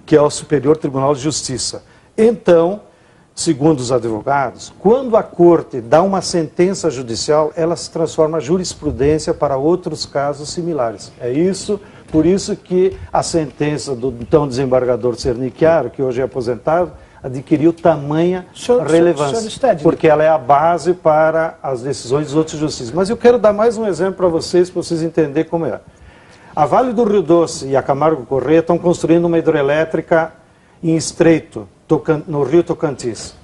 que é o Superior Tribunal de Justiça. Então, segundo os advogados, quando a corte dá uma sentença judicial, ela se transforma em jurisprudência para outros casos similares. É isso, por isso que a sentença do então desembargador Cernicchiaro, que hoje é aposentado, adquiriu tamanha relevância, porque ela é a base para as decisões dos outros juízes. Mas eu quero dar mais um exemplo para vocês entenderem como é. A Vale do Rio Doce e a Camargo Corrêa estão construindo uma hidrelétrica em Estreito, no Rio Tocantins.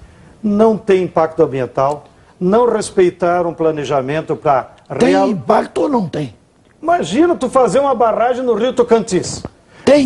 Não tem impacto ambiental, não respeitaram o planejamento para... Tem impacto ou não tem? Imagina tu fazer uma barragem no Rio Tocantins.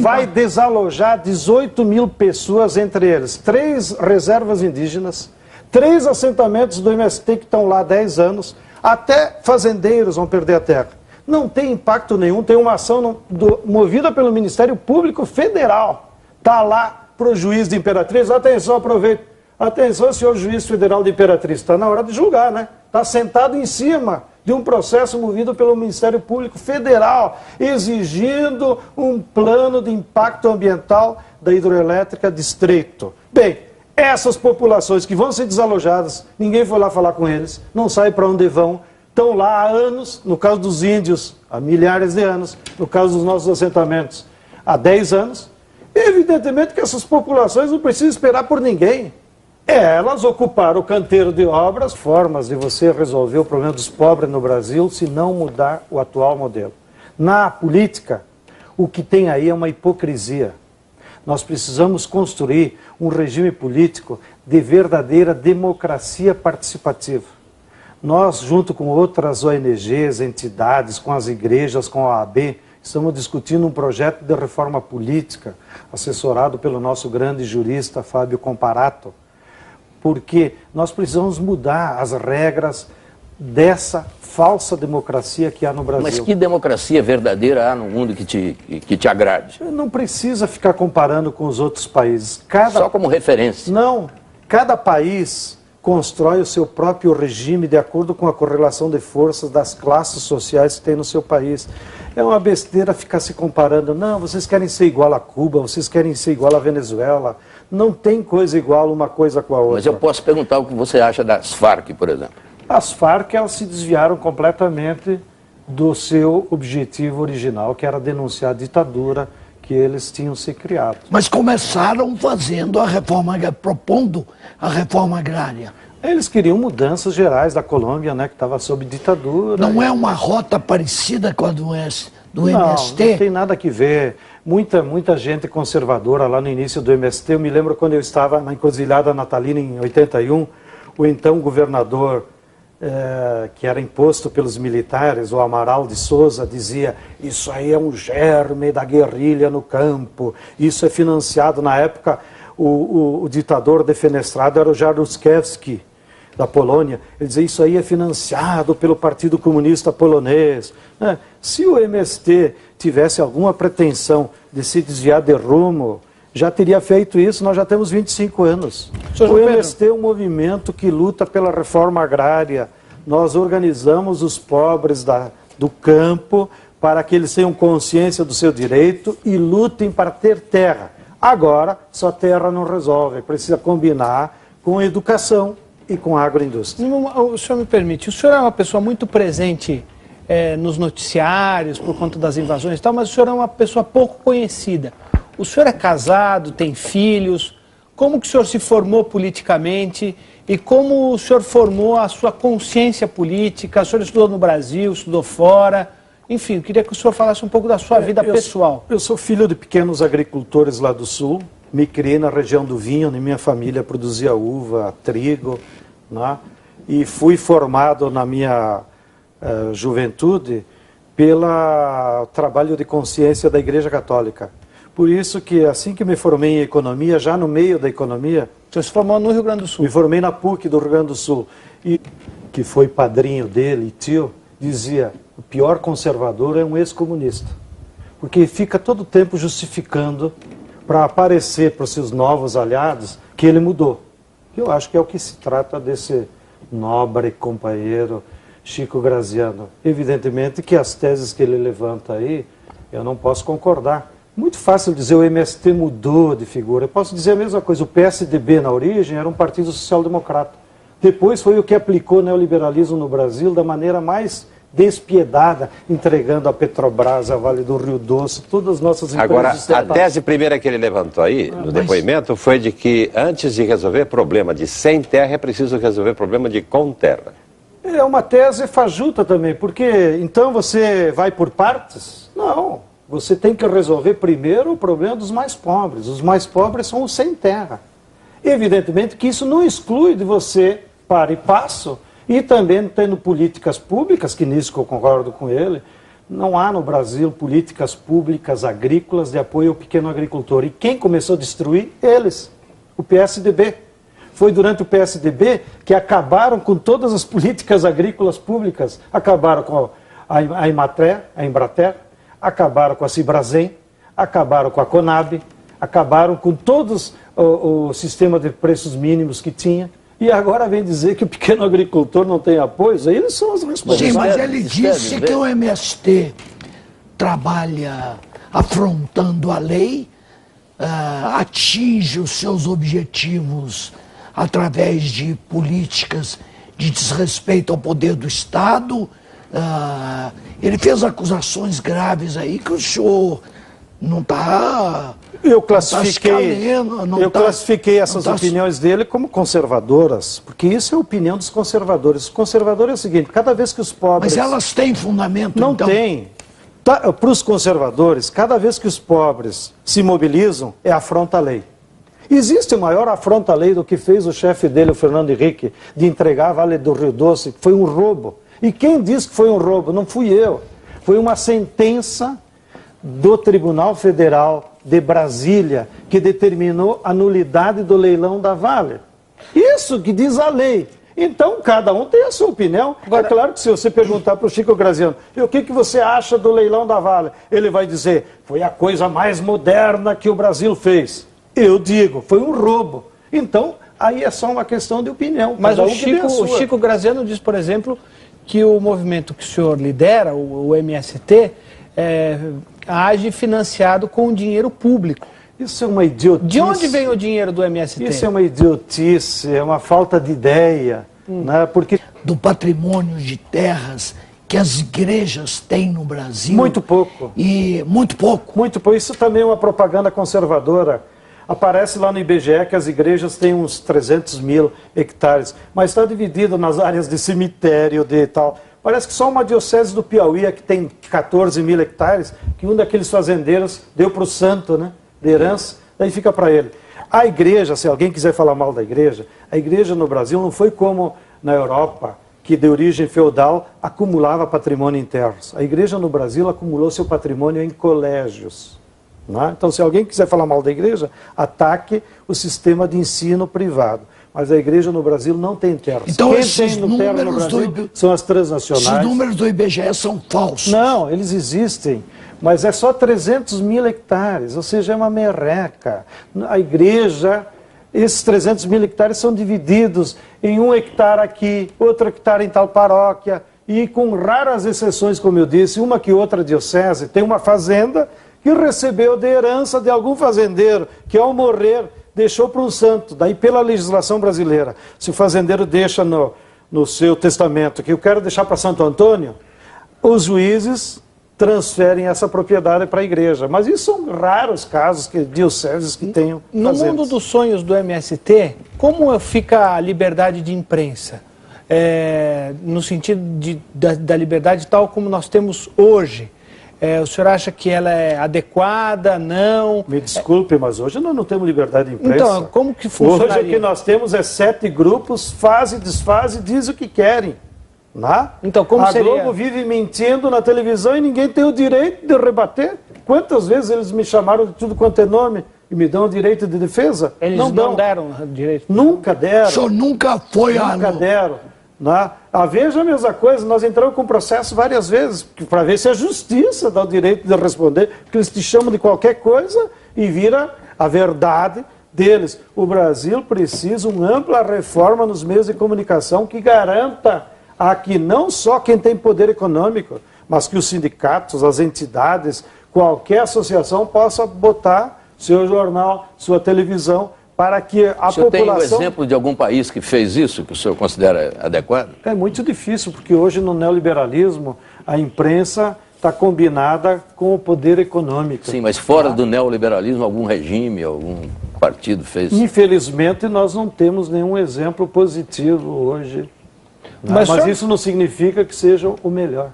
Vai desalojar 18 mil pessoas, entre eles 3 reservas indígenas, 3 assentamentos do MST que estão lá há 10 anos, até fazendeiros vão perder a terra. Não tem impacto nenhum, tem uma ação movida pelo Ministério Público Federal. Está lá para o juiz de Imperatriz. Atenção, aproveita. Atenção, senhor juiz federal de Imperatriz, está na hora de julgar, né? Está sentado em cima de um processo movido pelo Ministério Público Federal, exigindo um plano de impacto ambiental da hidroelétrica de Estreito. Bem, essas populações que vão ser desalojadas, ninguém foi lá falar com eles, não sabe para onde vão, estão lá há anos, no caso dos índios, há milhares de anos, no caso dos nossos assentamentos, há 10 anos. Evidentemente que essas populações não precisam esperar por ninguém. Elas ocuparam o canteiro de obras, formas de você resolver o problema dos pobres no Brasil, se não mudar o atual modelo. Na política, o que tem aí é uma hipocrisia. Nós precisamos construir um regime político de verdadeira democracia participativa. Nós, junto com outras ONGs, entidades, com as igrejas, com a OAB, estamos discutindo um projeto de reforma política, assessorado pelo nosso grande jurista Fábio Comparato, porque nós precisamos mudar as regras dessa falsa democracia que há no Brasil. Mas que democracia verdadeira há no mundo que te agrade? Não precisa ficar comparando com os outros países. Só como referência. Não. Cada país constrói o seu próprio regime de acordo com a correlação de forças das classes sociais que tem no seu país. É uma besteira ficar se comparando. Não, vocês querem ser igual a Cuba, vocês querem ser igual a Venezuela. Não tem coisa igual uma coisa com a outra. Mas eu posso perguntar o que você acha das Farc, por exemplo? As Farc, elas se desviaram completamente do seu objetivo original, que era denunciar a ditadura que eles tinham se criado. Mas começaram fazendo propondo a reforma agrária. Eles queriam mudanças gerais da Colômbia, né, que estava sob ditadura. Não é uma rota parecida com a do MST? Não tem nada que ver. Muita gente conservadora lá no início do MST. Eu me lembro quando eu estava na Encruzilhada Natalina em 81, o então governador, que era imposto pelos militares, o Amaral de Souza, dizia: isso aí é um germe da guerrilha no campo, isso é financiado. Na época, o ditador defenestrado era o Jaruzelski, da Polônia. Ele dizia: isso aí é financiado pelo Partido Comunista Polonês. Se o MST tivesse alguma pretensão de se desviar de rumo, já teria feito isso. Nós já temos 25 anos. O MST é um movimento que luta pela reforma agrária. Nós organizamos os pobres do campo para que eles tenham consciência do seu direito e lutem para ter terra. Agora, só terra não resolve. Precisa combinar com educação e com a agroindústria. O senhor me permite, o senhor é uma pessoa muito presente nos noticiários por conta das invasões e tal, mas o senhor é uma pessoa pouco conhecida. O senhor é casado, tem filhos, como que o senhor se formou politicamente e como o senhor formou a sua consciência política? O senhor estudou no Brasil, estudou fora, enfim, eu queria que o senhor falasse um pouco da sua vida pessoal. Eu sou filho de pequenos agricultores lá do Sul, me criei na região do vinho, minha família produzia uva, trigo, né? E fui formado na minha juventude pelo trabalho de consciência da Igreja Católica. Por isso que assim que me formei em economia, já no meio da economia... Você se formou no Rio Grande do Sul? Me formei na PUC do Rio Grande do Sul. E que foi padrinho dele e tio, dizia, o pior conservador é um ex-comunista. Porque fica todo o tempo justificando para aparecer para os seus novos aliados que ele mudou. Eu acho que é o que se trata desse nobre companheiro Chico Graziano. Evidentemente que as teses que ele levanta aí, eu não posso concordar. Muito fácil dizer o MST mudou de figura. Eu posso dizer a mesma coisa, o PSDB na origem era um partido social-democrata. Depois foi o que aplicou o neoliberalismo no Brasil da maneira mais despiedada, entregando a Petrobras, a Vale do Rio Doce, todas as nossas empresas. Agora, estatais. a tese primeira que ele levantou aí, no depoimento, foi de que antes de resolver problema de sem terra, é preciso resolver problema de com terra. É uma tese fajuta também, porque então você vai por partes? Não, você tem que resolver primeiro o problema dos mais pobres. Os mais pobres são os sem terra. Evidentemente que isso não exclui de você para e passo, e também tendo políticas públicas, que nisso que eu concordo com ele, não há no Brasil políticas públicas agrícolas de apoio ao pequeno agricultor. E quem começou a destruir? Eles, o PSDB. Foi durante o PSDB que acabaram com todas as políticas agrícolas públicas. Acabaram com a Embrater, acabaram com a Cibrazen, acabaram com a Conab, acabaram com todos o sistema de preços mínimos que tinha. E agora vem dizer que o pequeno agricultor não tem apoio, eles são os responsáveis. Sim, mas ele disse que o MST trabalha afrontando a lei, atinge os seus objetivos através de políticas de desrespeito ao poder do Estado. Ele fez acusações graves aí que o senhor não está... Eu classifiquei essas opiniões dele como conservadoras, porque isso é a opinião dos conservadores. Os conservadores é o seguinte, cada vez que os pobres... Mas elas têm fundamento, não então? Não tem. Para os conservadores, cada vez que os pobres se mobilizam, é afronta à lei. Existe maior afronta à lei do que fez o chefe dele, o Fernando Henrique, de entregar a Vale do Rio Doce, que foi um roubo. E quem disse que foi um roubo? Não fui eu. Foi uma sentença do Tribunal Federal de Brasília, que determinou a nulidade do leilão da Vale. Isso que diz a lei. Então, cada um tem a sua opinião. Agora, é claro que se você perguntar para o Chico Graziano, o que você acha do leilão da Vale? Ele vai dizer, foi a coisa mais moderna que o Brasil fez. Eu digo, foi um roubo. Então, aí é só uma questão de opinião. Mas o Chico Graziano diz, por exemplo, que o movimento que o senhor lidera, o MST, age financiado com dinheiro público. Isso é uma idiotice. De onde vem o dinheiro do MST? Isso é uma idiotice, é uma falta de ideia. Né? Porque... Do patrimônio de terras que as igrejas têm no Brasil... Muito pouco. E muito pouco. Muito pouco. Isso também é uma propaganda conservadora. Aparece lá no IBGE que as igrejas têm uns 300 mil hectares, mas está dividido nas áreas de cemitério, de tal... Parece que só uma diocese do Piauí é que tem 14 mil hectares, que um daqueles fazendeiros deu para o santo, né, de herança, daí fica para ele. A igreja, se alguém quiser falar mal da igreja, a igreja no Brasil não foi como na Europa, que de origem feudal acumulava patrimônio em terras. A igreja no Brasil acumulou seu patrimônio em colégios. Né? Então, se alguém quiser falar mal da igreja, ataque o sistema de ensino privado. Mas a igreja no Brasil não tem terras. Então, quem esses tem terra no Brasil são as transnacionais. Esses números do IBGE são falsos. Não, eles existem, mas é só 300 mil hectares, ou seja, é uma merreca. A igreja, esses 300 mil hectares são divididos em 1 hectare aqui, outro hectare em tal paróquia, e com raras exceções, como eu disse, uma que outra diocese tem uma fazenda que recebeu de herança de algum fazendeiro, que ao morrer deixou para um santo. Daí, pela legislação brasileira, se o fazendeiro deixa no seu testamento que eu quero deixar para Santo Antônio, os juízes transferem essa propriedade para a igreja. Mas isso são raros casos, dioceses que tenham fazendas. No mundo dos sonhos do MST, como fica a liberdade de imprensa? No sentido da liberdade tal como nós temos hoje. O senhor acha que ela é adequada, não? Me desculpe, mas hoje nós não temos liberdade de imprensa. Então, como que funcionaria? Hoje o que nós temos é 7 grupos, faz e desfaz e diz o que querem. Né? Então, como a seria? Globo vive mentindo na televisão e ninguém tem o direito de rebater. Quantas vezes eles me chamaram de tudo quanto é nome e me dão o direito de defesa? Eles não deram direito. Nunca deram. O senhor nunca foi Nunca deram. Né? A Veja a mesma coisa, nós entramos com processo várias vezes, para ver se a justiça dá o direito de responder, porque eles te chamam de qualquer coisa e vira a verdade deles. O Brasil precisa de uma ampla reforma nos meios de comunicação que garanta aqui não só quem tem poder econômico, mas que os sindicatos, as entidades, qualquer associação possa botar seu jornal, sua televisão, para que a população... O senhor tem um exemplo de algum país que fez isso, que o senhor considera adequado? É muito difícil, porque hoje no neoliberalismo a imprensa está combinada com o poder econômico. Sim, mas fora do neoliberalismo, algum regime, algum partido fez? Infelizmente, nós não temos nenhum exemplo positivo hoje. Mas isso não significa que seja o melhor.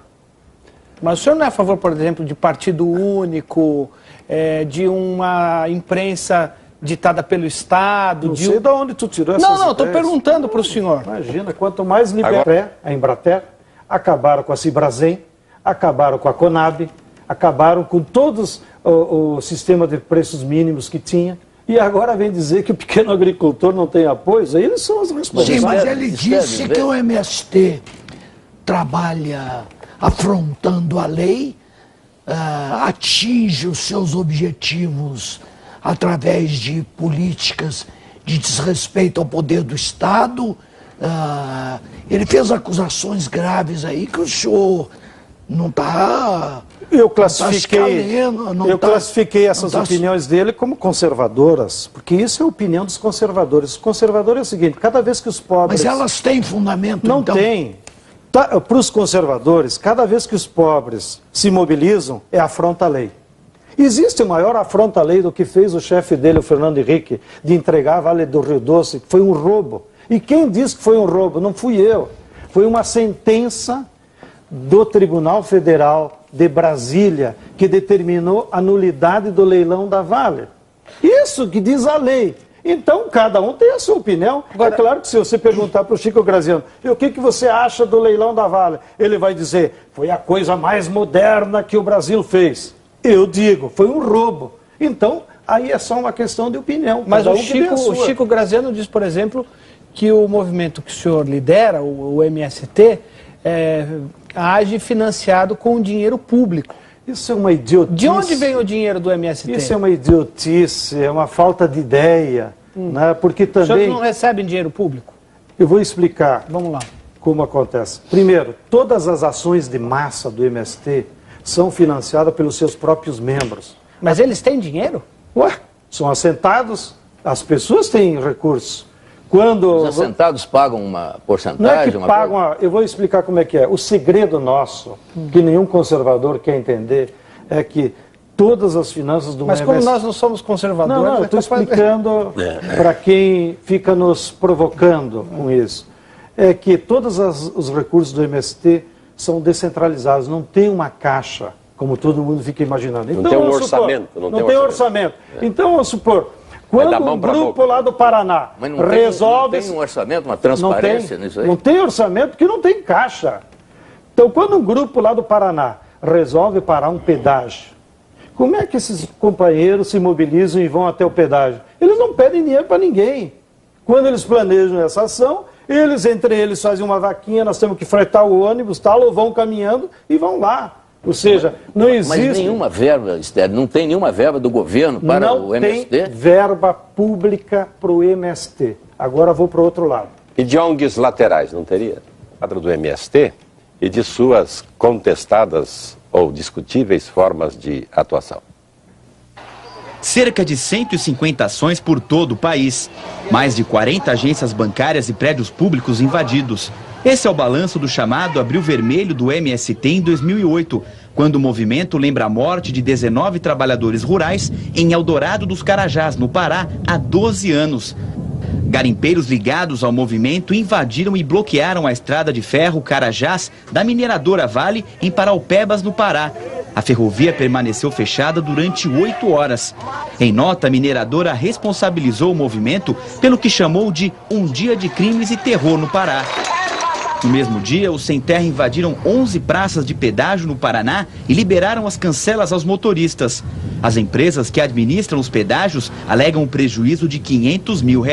Mas o senhor não é a favor, por exemplo, de partido único, de uma imprensa ditada pelo Estado? Não sei de onde tu tirou essas ideias. Não, estou perguntando para o senhor. Imagina, quanto mais liberté, a Embrater, acabaram com a Cibrazen, acabaram com a Conab, acabaram com todos o sistema de preços mínimos que tinha, e agora vem dizer que o pequeno agricultor não tem apoio. Aí eles são os responsáveis. Sim, mas ele disse que o MST trabalha afrontando a lei, atinge os seus objetivos através de políticas de desrespeito ao poder do Estado. Ele fez acusações graves aí que o senhor não está... Eu classifiquei essas opiniões dele como conservadoras, porque isso é a opinião dos conservadores. Os conservadores é o seguinte, cada vez que os pobres... Mas elas têm fundamento, não então? Não tem. Para os conservadores, cada vez que os pobres se mobilizam, é afronta à lei. Existe maior afronta à lei do que fez o chefe dele, o Fernando Henrique, de entregar a Vale do Rio Doce, que foi um roubo. E quem disse que foi um roubo? Não fui eu. Foi uma sentença do Tribunal Federal de Brasília que determinou a nulidade do leilão da Vale. Isso que diz a lei. Então, cada um tem a sua opinião. Agora, é claro que se você perguntar para o Chico Graziano, o que você acha do leilão da Vale? Ele vai dizer, foi a coisa mais moderna que o Brasil fez. Eu digo, foi um roubo. Então, aí é só uma questão de opinião. Mas o Chico Graziano diz, por exemplo, que o movimento que o senhor lidera, o MST, age financiado com dinheiro público. Isso é uma idiotice. De onde vem o dinheiro do MST? Isso é uma idiotice, é uma falta de ideia. Né? Porque também... Os senhores não recebem dinheiro público? Eu vou explicar. Vamos lá. Como acontece. Primeiro, todas as ações de massa do MST são financiadas pelos seus próprios membros. Mas eles têm dinheiro? Ué, são assentados, as pessoas têm recursos. Quando... Os assentados pagam uma porcentagem? Não é que pagam, eu vou explicar como é que é. O segredo nosso, que nenhum conservador quer entender, é que todas as finanças do MST... Mas como nós não somos conservadores... Não, eu estou explicando para quem fica nos provocando com isso. É que todos os recursos do MST são descentralizados, não tem uma caixa, como todo mundo fica imaginando. Então, não tem um orçamento. Não tem orçamento. Então, vamos supor... Quando um grupo lá do Paraná resolve... Não tem um orçamento, uma transparência nisso aí? Não tem orçamento porque não tem caixa. Então, quando um grupo lá do Paraná resolve parar um pedágio, como é que esses companheiros se mobilizam e vão até o pedágio? Eles não pedem dinheiro para ninguém. Quando eles planejam essa ação, entre eles fazem uma vaquinha, nós temos que fretar o ônibus, tal, ou vão caminhando e vão lá. Ou seja, não existe... Mas nenhuma verba, Estélio, não tem nenhuma verba do governo para o MST? Não tem verba pública para o MST. Agora vou para o outro lado. E de ONGs laterais, não teria? Quadro do MST e de suas contestadas ou discutíveis formas de atuação. Cerca de 150 ações por todo o país. Mais de 40 agências bancárias e prédios públicos invadidos. Esse é o balanço do chamado Abril Vermelho do MST em 2008, quando o movimento lembra a morte de 19 trabalhadores rurais em Eldorado dos Carajás, no Pará, há 12 anos. Garimpeiros ligados ao movimento invadiram e bloquearam a estrada de ferro Carajás da mineradora Vale em Paraupebas, no Pará. A ferrovia permaneceu fechada durante 8 horas. Em nota, a mineradora responsabilizou o movimento pelo que chamou de um dia de crimes e terror no Pará. No mesmo dia, os sem terra invadiram 11 praças de pedágio no Paraná e liberaram as cancelas aos motoristas. As empresas que administram os pedágios alegam um prejuízo de R$500 mil.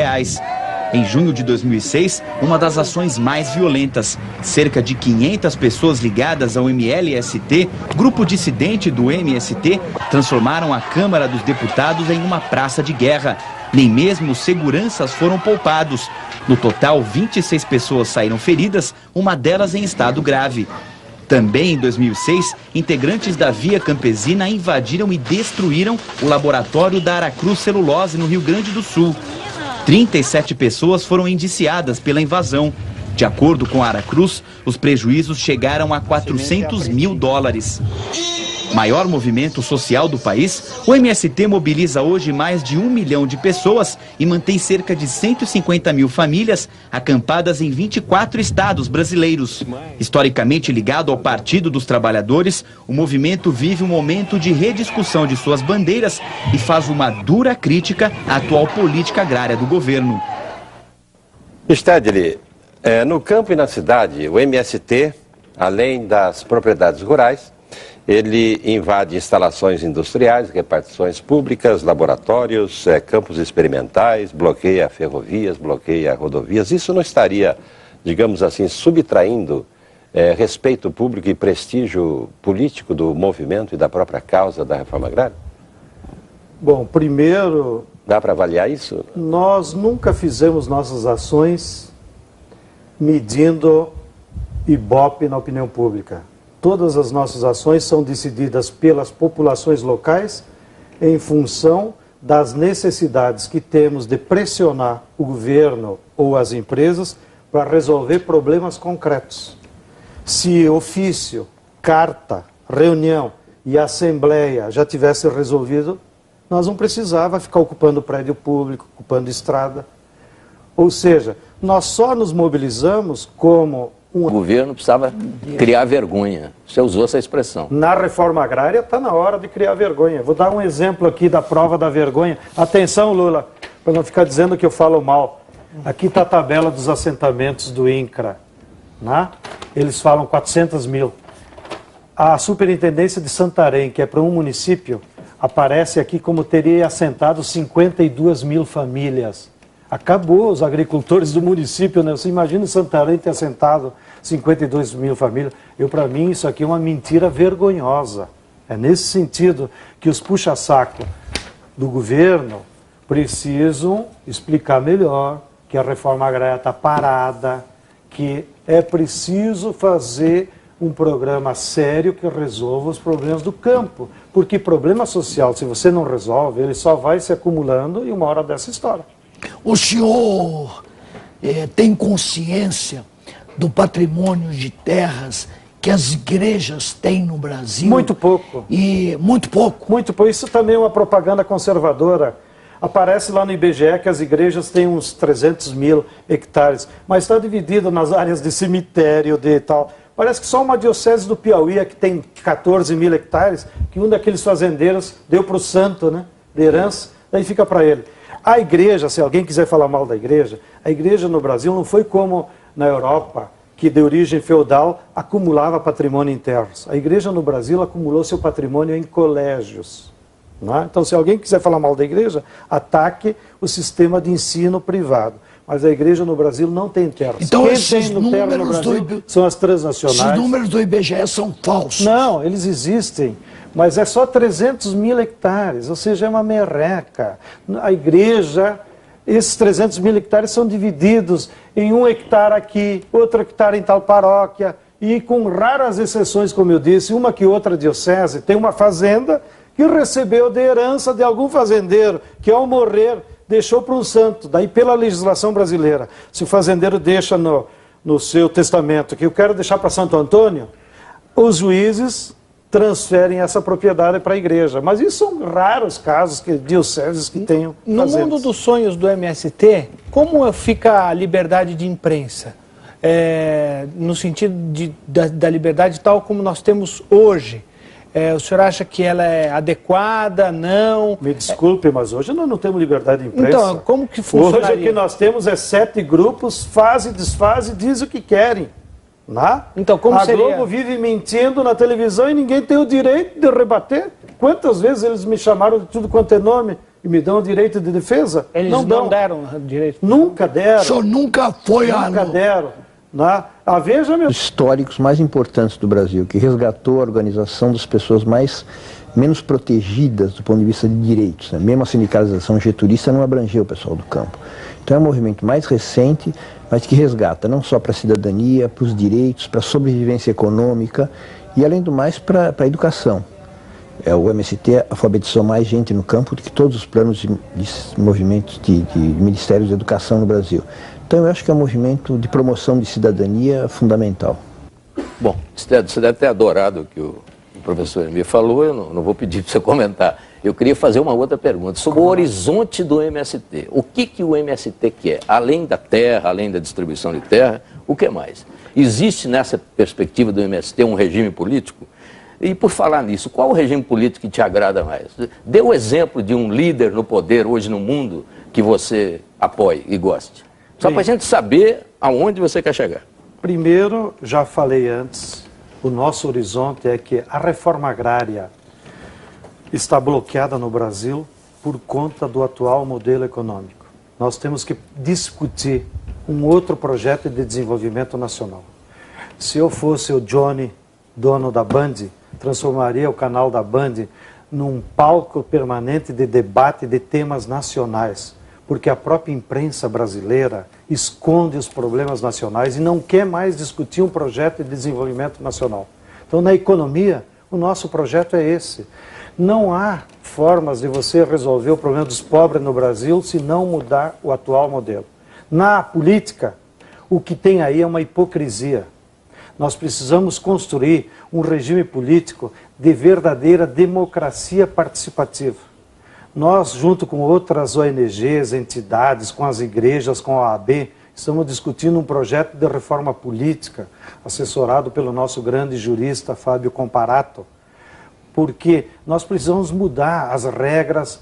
Em junho de 2006, uma das ações mais violentas. Cerca de 500 pessoas ligadas ao MLST, grupo dissidente do MST, transformaram a Câmara dos Deputados em uma praça de guerra. Nem mesmo os seguranças foram poupados. No total, 26 pessoas saíram feridas, uma delas em estado grave. Também em 2006, integrantes da Via Campesina invadiram e destruíram o laboratório da Aracruz Celulose, no Rio Grande do Sul. 37 pessoas foram indiciadas pela invasão. De acordo com a Aracruz, os prejuízos chegaram a $400 mil. Maior movimento social do país, o MST mobiliza hoje mais de 1 milhão de pessoas e mantém cerca de 150 mil famílias acampadas em 24 estados brasileiros. Historicamente ligado ao Partido dos Trabalhadores, o movimento vive um momento de rediscussão de suas bandeiras e faz uma dura crítica à atual política agrária do governo. Stedley, no campo e na cidade, o MST, além das propriedades rurais, ele invade instalações industriais, repartições públicas, laboratórios, campos experimentais, bloqueia ferrovias, bloqueia rodovias. Isso não estaria, digamos assim, subtraindo respeito público e prestígio político do movimento e da própria causa da reforma agrária? Bom, primeiro... Dá para avaliar isso? Nós nunca fizemos nossas ações medindo ibope na opinião pública. Todas as nossas ações são decididas pelas populações locais em função das necessidades que temos de pressionar o governo ou as empresas para resolver problemas concretos. Se ofício, carta, reunião e assembleia já tivesse resolvido, nós não precisava ficar ocupando prédio público, ocupando estrada. Ou seja, nós só nos mobilizamos como... O governo precisava criar vergonha. Você usou essa expressão. Na reforma agrária está na hora de criar vergonha. Vou dar um exemplo aqui da prova da vergonha. Atenção, Lula, para não ficar dizendo que eu falo mal. Aqui está a tabela dos assentamentos do INCRA. Né? Eles falam 400 mil. A Superintendência de Santarém, que é para um município, aparece aqui como teria assentado 52 mil famílias. Acabou os agricultores do município, né? Você imagina Santarém ter assentado 52 mil famílias. Para mim, isso aqui é uma mentira vergonhosa. É nesse sentido que os puxa-saco do governo precisam explicar melhor que a reforma agrária está parada, que é preciso fazer um programa sério que resolva os problemas do campo. Porque problema social, se você não resolve, ele só vai se acumulando e uma hora dessa história. O senhor tem consciência do patrimônio de terras que as igrejas têm no Brasil? Muito pouco. Muito pouco? Muito pouco. Isso também é uma propaganda conservadora. Aparece lá no IBGE que as igrejas têm uns 300 mil hectares, mas está dividido nas áreas de cemitério, de tal. Parece que só uma diocese do Piauí é que tem 14 mil hectares, que um daqueles fazendeiros deu para o santo, né, de herança, daí fica para ele. A igreja, se alguém quiser falar mal da igreja, a igreja no Brasil não foi como na Europa, que de origem feudal acumulava patrimônio em terras. A igreja no Brasil acumulou seu patrimônio em colégios. Né? Então, se alguém quiser falar mal da igreja, ataque o sistema de ensino privado. Mas a igreja no Brasil não tem terras. Então, quem esses tem terra no Brasil são as transnacionais. Esses números do IBGE são falsos. Não, eles existem. Mas é só 300 mil hectares, ou seja, é uma merreca. A igreja, esses 300 mil hectares são divididos em 1 hectare aqui, outro hectare em tal paróquia, e com raras exceções, como eu disse, uma que outra diocese tem uma fazenda que recebeu de herança de algum fazendeiro, que ao morrer deixou para um santo. Daí, pela legislação brasileira, se o fazendeiro deixa no seu testamento que eu quero deixar para Santo Antônio, os juízes transferem essa propriedade para a igreja. Mas isso são raros casos, dioceses que tenham fazendas. No mundo dos sonhos do MST, como fica a liberdade de imprensa? No sentido da liberdade tal como nós temos hoje. O senhor acha que ela é adequada, não? Me desculpe, mas hoje nós não temos liberdade de imprensa. Então, como que funciona? Hoje o que nós temos é 7 grupos, faz e desfaz e diz o que querem. Né? Então, como a seria? Globo vive mentindo na televisão e ninguém tem o direito de rebater. Quantas vezes eles me chamaram de tudo quanto é nome e me dão o direito de defesa? Eles não deram direito. Nunca deram. O senhor nunca foi Nunca deram. Né? A Veja, meu... históricos mais importantes do Brasil, que resgatou a organização das pessoas menos protegidas do ponto de vista de direitos. Né? Mesmo a sindicalização getulista não abrangeu o pessoal do campo. Então é um movimento mais recente, mas que resgata não só para a cidadania, para os direitos, para a sobrevivência econômica e, além do mais, para a educação. O MST alfabetizou mais gente no campo do que todos os planos de movimentos de ministérios de educação no Brasil. Então eu acho que é um movimento de promoção de cidadania fundamental. Bom, você deve ter adorado o que o professor Emir falou, eu não vou pedir para você comentar. Eu queria fazer uma outra pergunta sobre o horizonte do MST. O que o MST quer? Além da terra, além da distribuição de terra, o que mais? Existe nessa perspectiva do MST um regime político? E por falar nisso, qual o regime político que te agrada mais? Dê o exemplo de um líder no poder hoje no mundo que você apoie e goste. Só para a gente saber aonde você quer chegar. Primeiro, já falei antes, o nosso horizonte é que a reforma agrária está bloqueada no Brasil por conta do atual modelo econômico. Nós temos que discutir um outro projeto de desenvolvimento nacional. Se eu fosse o Johnny, dono da Band, transformaria o canal da Band num palco permanente de debate de temas nacionais, porque a própria imprensa brasileira esconde os problemas nacionais e não quer mais discutir um projeto de desenvolvimento nacional. Então, na economia, o nosso projeto é esse. Não há formas de você resolver o problema dos pobres no Brasil se não mudar o atual modelo. Na política, o que tem aí é uma hipocrisia. Nós precisamos construir um regime político de verdadeira democracia participativa. Nós, junto com outras ONGs, entidades, com as igrejas, com a OAB, estamos discutindo um projeto de reforma política, assessorado pelo nosso grande jurista Fábio Comparato, porque nós precisamos mudar as regras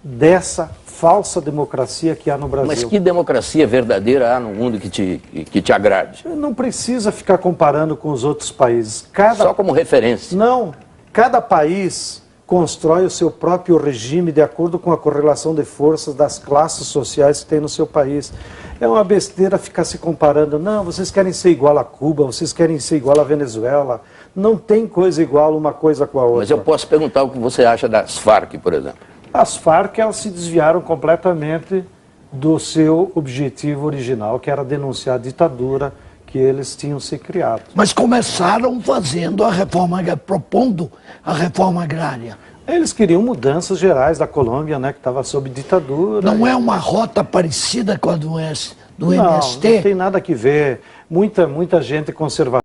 dessa falsa democracia que há no Brasil. Mas que democracia verdadeira há no mundo que te agrade? Não precisa ficar comparando com os outros países. Só como referência. Não. Cada país constrói o seu próprio regime de acordo com a correlação de forças das classes sociais que tem no seu país. É uma besteira ficar se comparando. Não, vocês querem ser igual a Cuba, vocês querem ser igual a Venezuela. Não tem coisa igual uma coisa com a outra. Mas eu posso perguntar o que você acha das Farc, por exemplo? As Farc, elas se desviaram completamente do seu objetivo original, que era denunciar a ditadura que eles tinham se criado. Mas começaram fazendo a reforma, propondo a reforma agrária. Eles queriam mudanças gerais da Colômbia, né, que estava sob ditadura. Não é uma rota parecida com a do MST? Não tem nada a ver. Muita gente conservadora